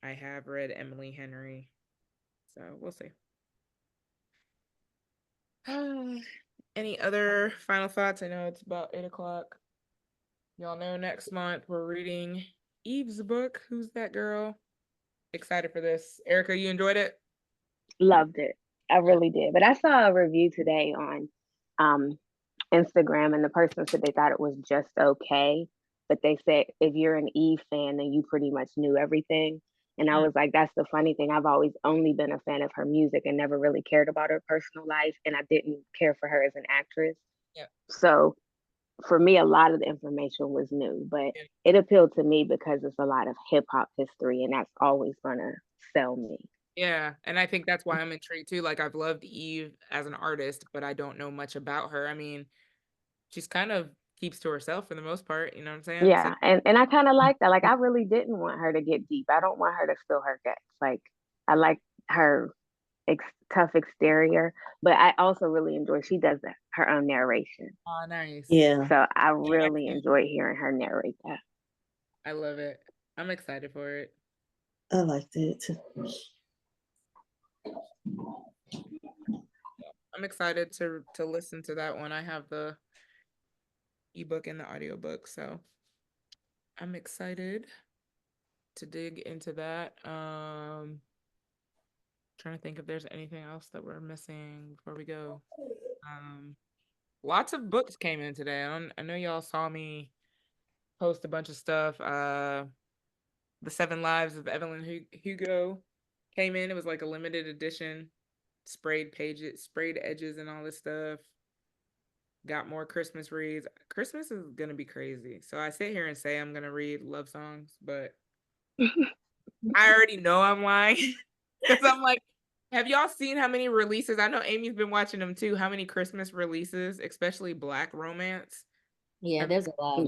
I have read Emily Henry. So we'll see. Any other final thoughts? I know it's about 8 o'clock. Y'all know next month we're reading Eve's book. Who's that girl? Excited for this. Erica, you enjoyed it? Loved it. I really did. But I saw a review today on Instagram, and the person said they thought it was just okay. but they said if you're an Eve fan, then you pretty much knew everything. And I was like, that's the funny thing. I've always only been a fan of her music and never really cared about her personal life. And I didn't care for her as an actress. Yeah. So for me, a lot of the information was new, but Yeah. it appealed to me because it's a lot of hip hop history, and that's always gonna sell me. Yeah, and I think that's why I'm intrigued too. Like I've loved Eve as an artist, but I don't know much about her. I mean, she's kind of keeps to herself for the most part, you know what I'm saying? Yeah, So, and I kind of like that. Like I really didn't want her to get deep. I don't want her to spill her guts. Like I like her tough exterior, but I also really enjoy she does her own narration. oh, nice. Yeah, So I really enjoy hearing her narrate that. I love it. I'm excited for it. I liked it too. I'm excited to listen to that one. I have the ebook and the audiobook, so I'm excited to dig into that. Trying to think if there's anything else that we're missing before we go. Lots of books came in today. I know y'all saw me post a bunch of stuff. The 7 Lives of Evelyn Hugo came in. It was like a limited edition, sprayed pages, sprayed edges, and all this stuff. Got more Christmas reads. Christmas is gonna be crazy. So I sit here and say I'm gonna read love songs, but I already know I'm lying because I'm like, have y'all seen how many releases? I know Amy's been watching them too. How many Christmas releases, especially Black romance? Yeah, there's a lot.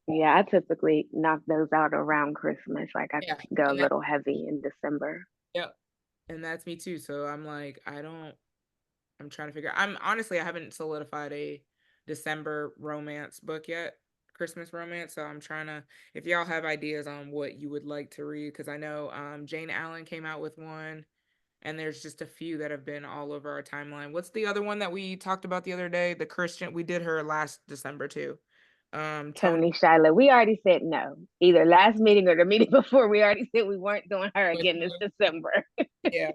Yeah, I typically knock those out around Christmas. Like I go a little heavy in December. Yep. And that's me too. So I'm like, I'm trying to figure honestly, I haven't solidified a December romance book yet, Christmas romance. So I'm trying to, if y'all have ideas on what you would like to read, because I know Jane Allen came out with one, and there's just a few that have been all over our timeline. What's the other one that we talked about the other day? The Christian, we did her last December too. Tony Shyla. We already said no. Either last meeting or the meeting before, we already said we weren't doing her again this December. Yeah.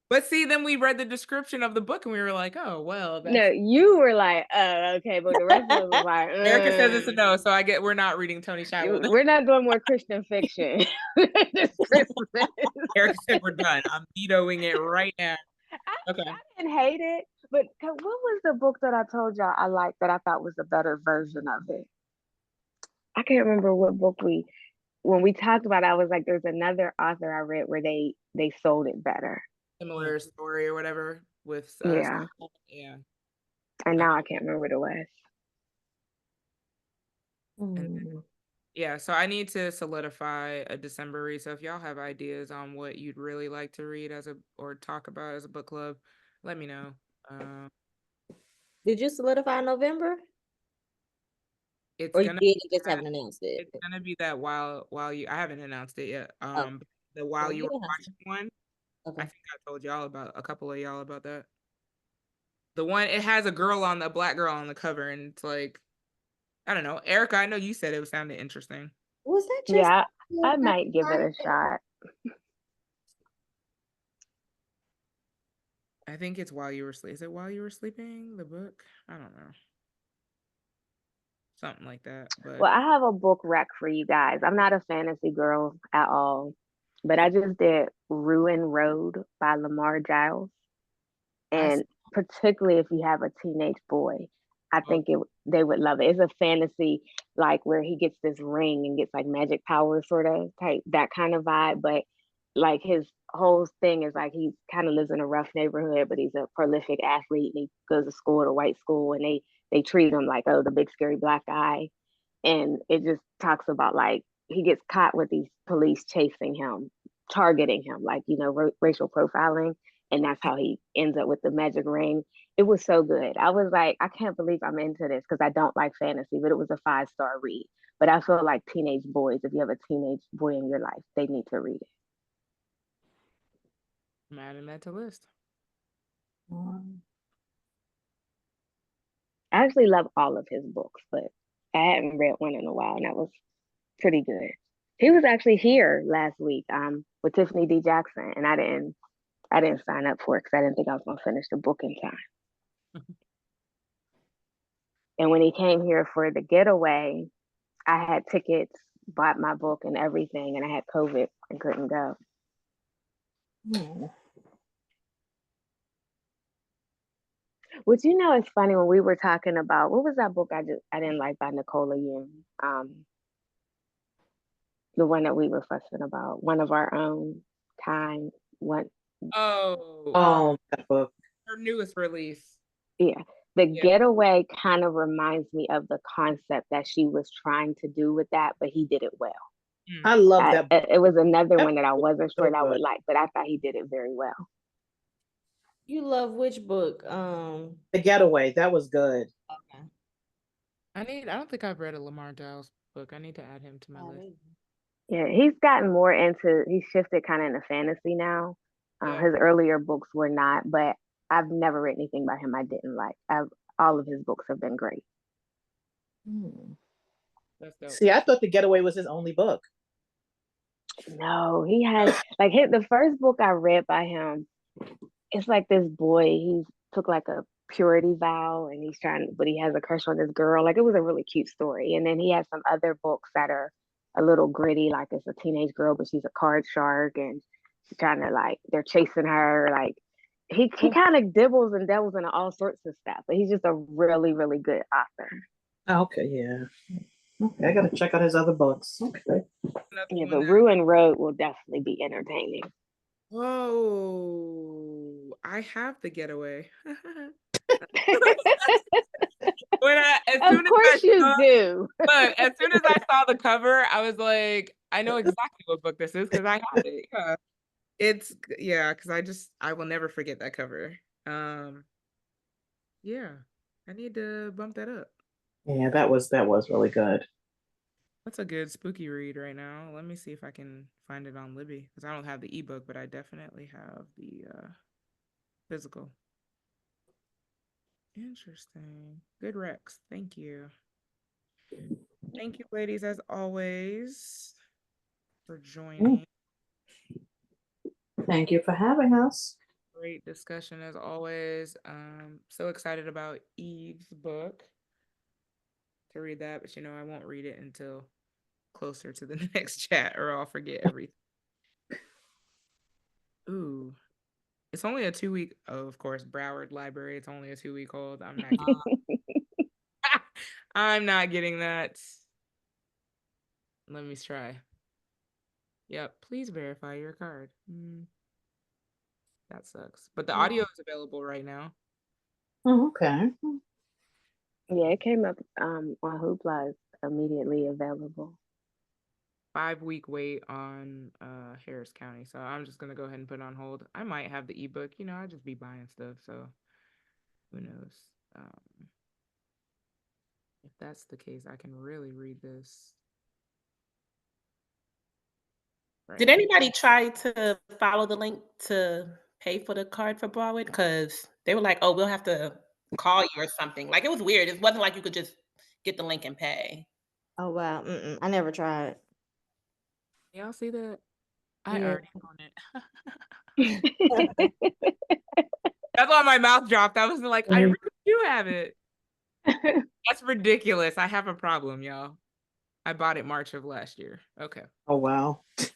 But see, then we read the description of the book and we were like, oh, well. No, you were like, oh, okay. But the rest of us was like, Erica says it's a no, so we're not reading Tony Shyla. We're not doing more Christian fiction this Christmas. Erica said we're done. I'm vetoing it right now. Okay. I didn't hate it, but what was the book that I told y'all I liked that I thought was a better version of it? I can't remember what book when we talked about it, I was like, there's another author I read where they sold it better. Similar story or whatever with yeah. And now I can't remember what it was. Yeah, so I need to solidify a December read. So if y'all have ideas on what you'd really like to read or talk about as a book club, let me know. Did you solidify November? It's gonna just haven't announced it. It's gonna be that while you I haven't announced it yet. The while you were watching one. Okay. I think I told a couple of y'all about that. The one, it has a black girl on the cover, and it's like, I don't know. Erica, I know you said it sounded interesting. Was that just? Yeah, I might give it a shot. I think it's While You Were Sleeping. Is it While You Were Sleeping, the book? I don't know. Something like that. But well, I have a book rec for you guys. I'm not a fantasy girl at all, but I just did Ruin Road by Lamar Giles. And particularly if you have a teenage boy, I think they would love it. It's a fantasy, like where he gets this ring and gets like magic powers, sort of type, that kind of vibe. But like his whole thing is like he kind of lives in a rough neighborhood, but he's a prolific athlete and he goes to school at a white school, and they treat him like, oh, the big scary black guy. And it just talks about like he gets caught with these police chasing him, targeting him, like, racial profiling. And that's how he ends up with the magic ring. It was so good. I was like, I can't believe I'm into this because I don't like fantasy, but it was a 5-star read. But I feel like teenage boys, if you have a teenage boy in your life, they need to read it. I'm adding that to the list. I actually love all of his books, but I hadn't read one in a while, and that was pretty good. He was actually here last week with Tiffany D. Jackson, and I didn't sign up for it because I didn't think I was going to finish the book in time. And when he came here for the getaway, I had tickets, bought my book and everything, and I had COVID and couldn't go. Hmm. Which, you know, it's funny when we were talking about, what was that book I didn't like by Nicola Yoon? The one that we were fussing about, One of Our Own Kind. One, Oh, that book. her newest release. yeah. The Yeah. Getaway kind of reminds me of the concept that she was trying to do with that, but he did it well. I love that book. It was another one that I book wasn't so sure that I would good. like, but I thought he did it very well. You love which book? The Getaway. That was good. Okay. I don't think I've read a Lamar Giles book. I need to add him to my list. Yeah, he's gotten more he's shifted kind of into fantasy now. Yeah. His earlier books were not, but I've never read anything by him I didn't like. All of his books have been great. That's dope. See, I thought The Getaway was his only book. No, he has like the first book I read by him. It's like this boy, he took like a purity vow and but he has a crush on this girl. Like, it was a really cute story. And then he has some other books that are a little gritty, like it's a teenage girl, but she's a card shark and she's trying to, like, they're chasing her. Like, he kind of dibbles and dabbles into all sorts of stuff, but he's just a really, really good author. Okay, yeah. Okay, I gotta check out his other books. Okay. Yeah, but Ruined Road will definitely be entertaining. Oh, I have The Getaway. Of course you do. Look, as soon as I saw the cover, I was like, I know exactly what book this is because I have it. Yeah. Because I will never forget that cover. Yeah, I need to bump that up. Yeah, that was really good. That's a good spooky read right now. Let me see if I can find it on Libby because I don't have the ebook, but I definitely have the physical. Interesting. Good Rex. Thank you. Thank you, ladies, as always, for joining. Thank you for having us. Great discussion as always. So excited about Eve's book to read that, but I won't read it until closer to the next chat or I'll forget everything. Ooh. It's only a 2-week, of course, Broward Library. It's only a 2-week-old. I'm not getting I'm not getting that. Let me try. Yep, please verify your card. That sucks. But the audio is available right now. Oh, okay. Yeah, it came up on Hoopla, is immediately available. 5-week wait on Harris County. So I'm just gonna go ahead and put it on hold. I might have the ebook. I just be buying stuff, so who knows? If that's the case, I can really read this. Right. Did anybody try to follow the link to pay for the card for Broadway? Because they were like, "Oh, we'll have to call you or something." Like, it was weird. It wasn't like you could just get the link and pay. Oh wow, I never tried. Y'all see that? I already own it. That's why my mouth dropped. I was like, I really do have it. That's ridiculous. I have a problem, y'all. I bought it March of last year. Okay. Oh wow. I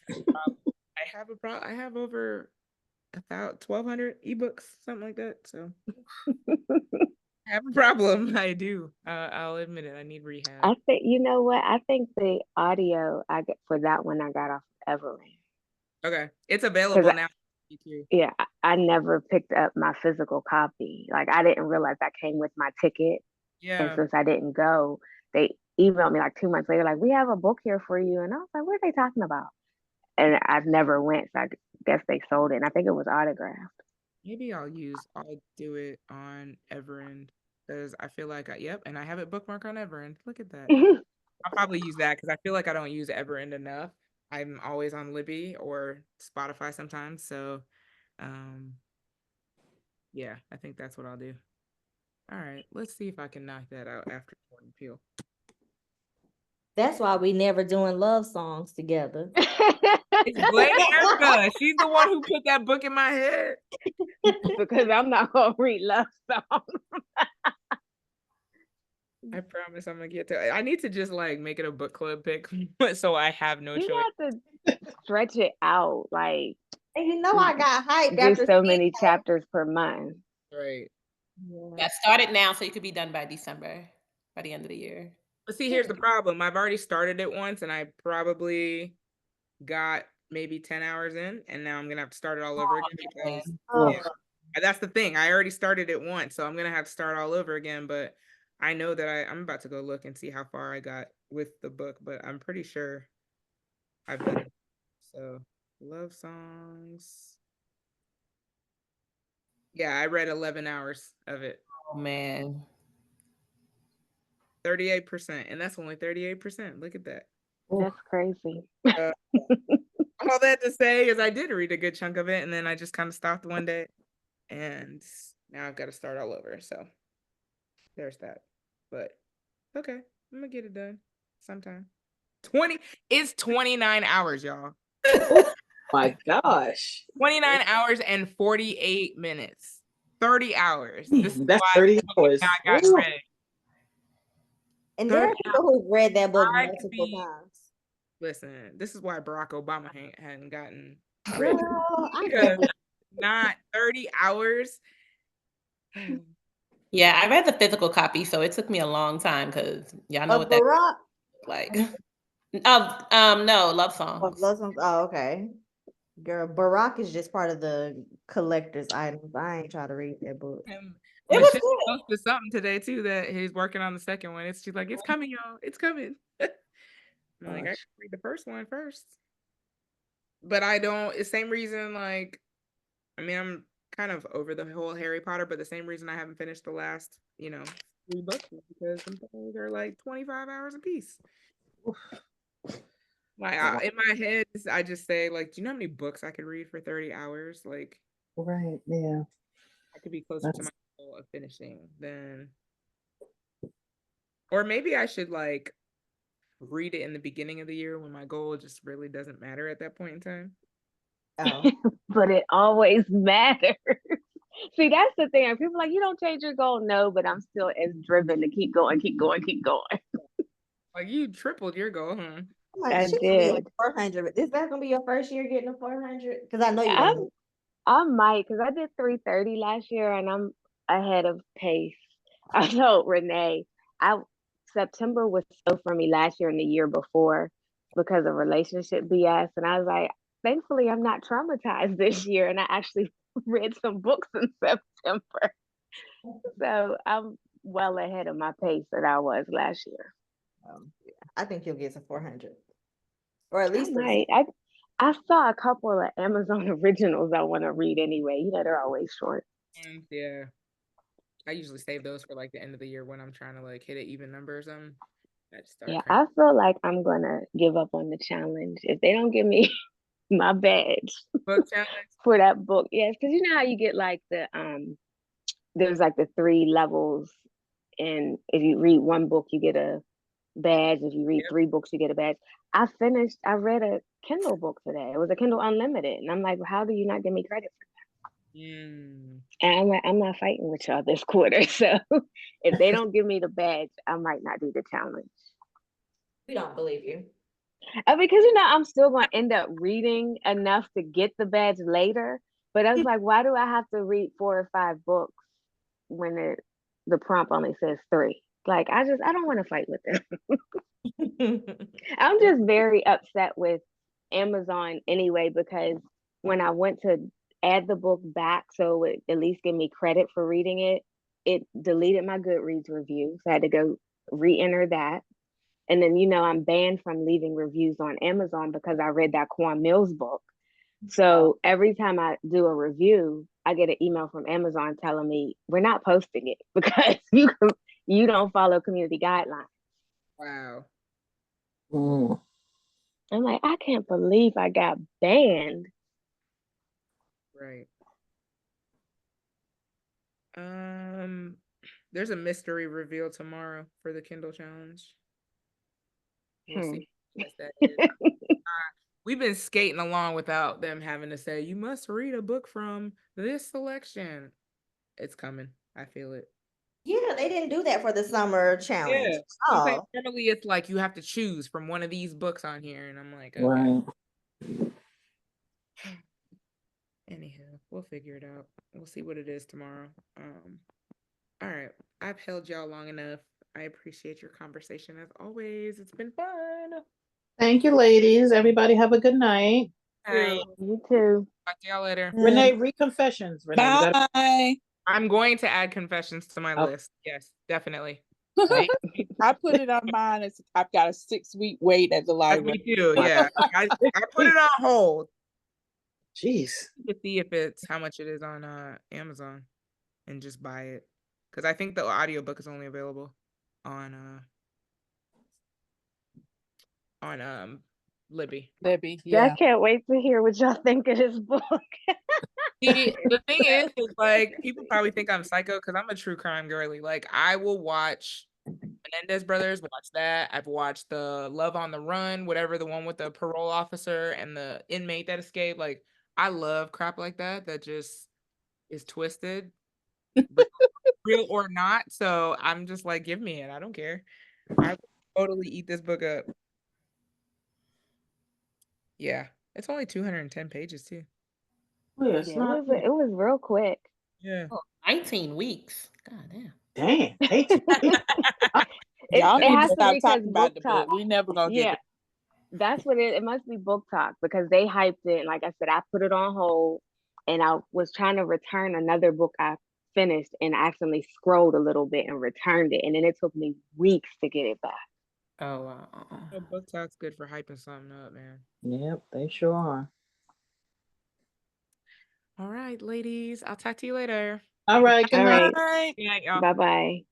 have a problem. I have over 1,200 ebooks, something like that. So I have a problem. I do. I'll admit it. I need rehab. I think I think the audio I get for that one I got off Everend. Okay, it's available now. Yeah, I never picked up my physical copy. Like, I didn't realize that came with my ticket. Yeah. And since I didn't go, they emailed me like 2 months later, like, "We have a book here for you." And I was like, "What are they talking about?" And I've never went, so I guess they sold it. And I think it was autographed. Maybe I'll do it on Everend because I feel like and I have it bookmarked on Everend. Look at that. I'll probably use that because I feel like I don't use Everend enough. I'm always on Libby or Spotify sometimes. So, yeah, I think that's what I'll do. All right, let's see if I can knock that out after Jordan Peele. That's why we never doing love songs together. It's Blame Erica. She's the one who put that book in my head. Because I'm not gonna read love songs. I promise I'm gonna get to it. I need to just like make it a book club pick so I have no You choice. have to stretch it out, like And you know I got hyped do after so seeing many that. chapters per month. Right. Yeah, start it now so you could be done by December, by the end of the year. But see, here's the problem. I've already started it once and I probably got maybe 10 hours in, and now I'm gonna have to start it all over again because Oh, yeah, that's the thing. I already started it once, so I'm gonna have to start all over again. But I know that I'm about to go look and see how far I got with the book, but I'm pretty sure I've done it. So love songs. Yeah, I read 11 hours of it. Oh man. 38%, and that's only 38%. Look at that. That's crazy. Uh, all that to say is I did read a good chunk of it, and then I just kind of stopped one day, and now I've got to start all over. So there's that. But okay, I'm gonna get it done sometime. it's 29 hours, y'all. My gosh. 29 hours and 48 minutes. 30 hours. This is That's why 30 hours. I got Ooh. read. and there are 30 people who read that book I could multiple be- times. Listen, this is why Barack Obama hadn't gotten Girl, rich. I Because bet. not 30 hours. Yeah, I read the physical copy, so it took me a long time because y'all know what that Barack. like. No, love songs. Oh, okay. Girl, Barack is just part of the collector's items. I ain't trying to read that book. It was Michelle good. posted something today too that he's working on the second one. She's like, it's coming, y'all. It's coming. I'm like, I Gosh. can read the first one first. But I don't, it's same reason, like, I mean, I'm kind of over the whole Harry Potter, but the same reason I haven't finished the last, 3 books is because some things are like 25 hours a piece. Like in my head, I just say, like, do you know how many books I could read for 30 hours? Like, Right. Yeah. I could be closer to my goal of finishing than, or maybe I should like read it in the beginning of the year when my goal just really doesn't matter at that point in time. Oh. But it always matters. See, that's the thing. People are like, you don't change your goal. No, but I'm still as driven to keep going, keep going, keep going. Like you tripled your goal, huh? Like, I she's gonna be did. like 400. Is that gonna be your first year getting a 400? Because I know you're I, gonna. I might, because I did 330 last year and I'm ahead of pace. I told Renee, September was slow for me last year and the year before because of relationship BS. And I was like, thankfully, I'm not traumatized this year. And I actually read some books in September. So I'm well ahead of my pace that I was last year. I think you'll get to 400, or at I least might. I saw a couple of Amazon originals I want to read anyway. They're always short. Yeah. I usually save those for like the end of the year when I'm trying to like hit an even number or something. I just start I feel like I'm gonna give up on the challenge if they don't give me my badge book challenge for that book. Yes, because you know how you get like there's like the 3 levels, and if you read 1 book, you get a badge. If you read 3 books, you get a badge. I read a Kindle book today. It was a Kindle Unlimited, and I'm like, well, how do you not give me credit for that? And I'm like, I'm not fighting with y'all this quarter. So if they don't give me the badge, I might not do the challenge. we don't believe you. Because I'm still going to end up reading enough to get the badge later. But I was like, why do I have to read 4 or 5 books when the prompt only says 3? Like, I don't want to fight with them. I'm just very upset with Amazon anyway, because when I went to add the book back so it at least give me credit for reading it, it deleted my Goodreads review. So I had to go re-enter that. And then, I'm banned from leaving reviews on Amazon because I read that Quan Mills book. So every time I do a review, I get an email from Amazon telling me we're not posting it because you don't follow community guidelines. Wow. I'm like, I can't believe I got banned. Right. There's a mystery reveal tomorrow for the Kindle challenge. We'll see what that is. We've been skating along without them having to say, you must read a book from this selection. It's coming. I feel it. Yeah, they didn't do that for the summer challenge. Yeah. I'm saying Oh, normally it's like you have to choose from one of these books on here, and I'm like, okay. Right. Anywho, we'll figure it out. We'll see what it is tomorrow. All right. I've held y'all long enough. I appreciate your conversation as always. It's been fun. Thank you, ladies. Everybody have a good night. Right. You too. Talk to y'all later. Renee, read confessions. Renee, you gotta. Bye. I'm going to add confessions to my Okay. list. Yes, definitely. I put it on mine. I've got a 6-week wait at the That's me library. too. Yeah. I put it on hold Jeez. to see if it's how much it is on Amazon and just buy it. Because I think the audiobook is only available on Libby. Libby, I yeah. can't wait to hear what y'all think of this book. See, the thing is like people probably think I'm psycho because I'm a true crime girly. Like I will watch Menendez Brothers, watch that. I've watched the Love on the Run, whatever, the one with the parole officer and the inmate that escaped. Like I love crap like that just is twisted, real or not. So I'm just like, give me it. I don't care. I will totally eat this book up. Yeah, it's only 210 pages too. Oh, yeah, it's not. It was real quick. Yeah. 19 weeks. God damn. Damn. 18. Y'all It need to has to stop be because talking about book the talk. book. We never gonna Yeah, get that's what it must be book talk because they hyped it. Like I said, I put it on hold and I was trying to return another book I finished and accidentally scrolled a little bit and returned it. And then it took me weeks to get it back. Oh wow. Book talk's good for hyping something up, man. Yep, they sure are. All right, ladies. I'll talk to you later. All right. Good All night. right. Good night, y'all. Bye bye.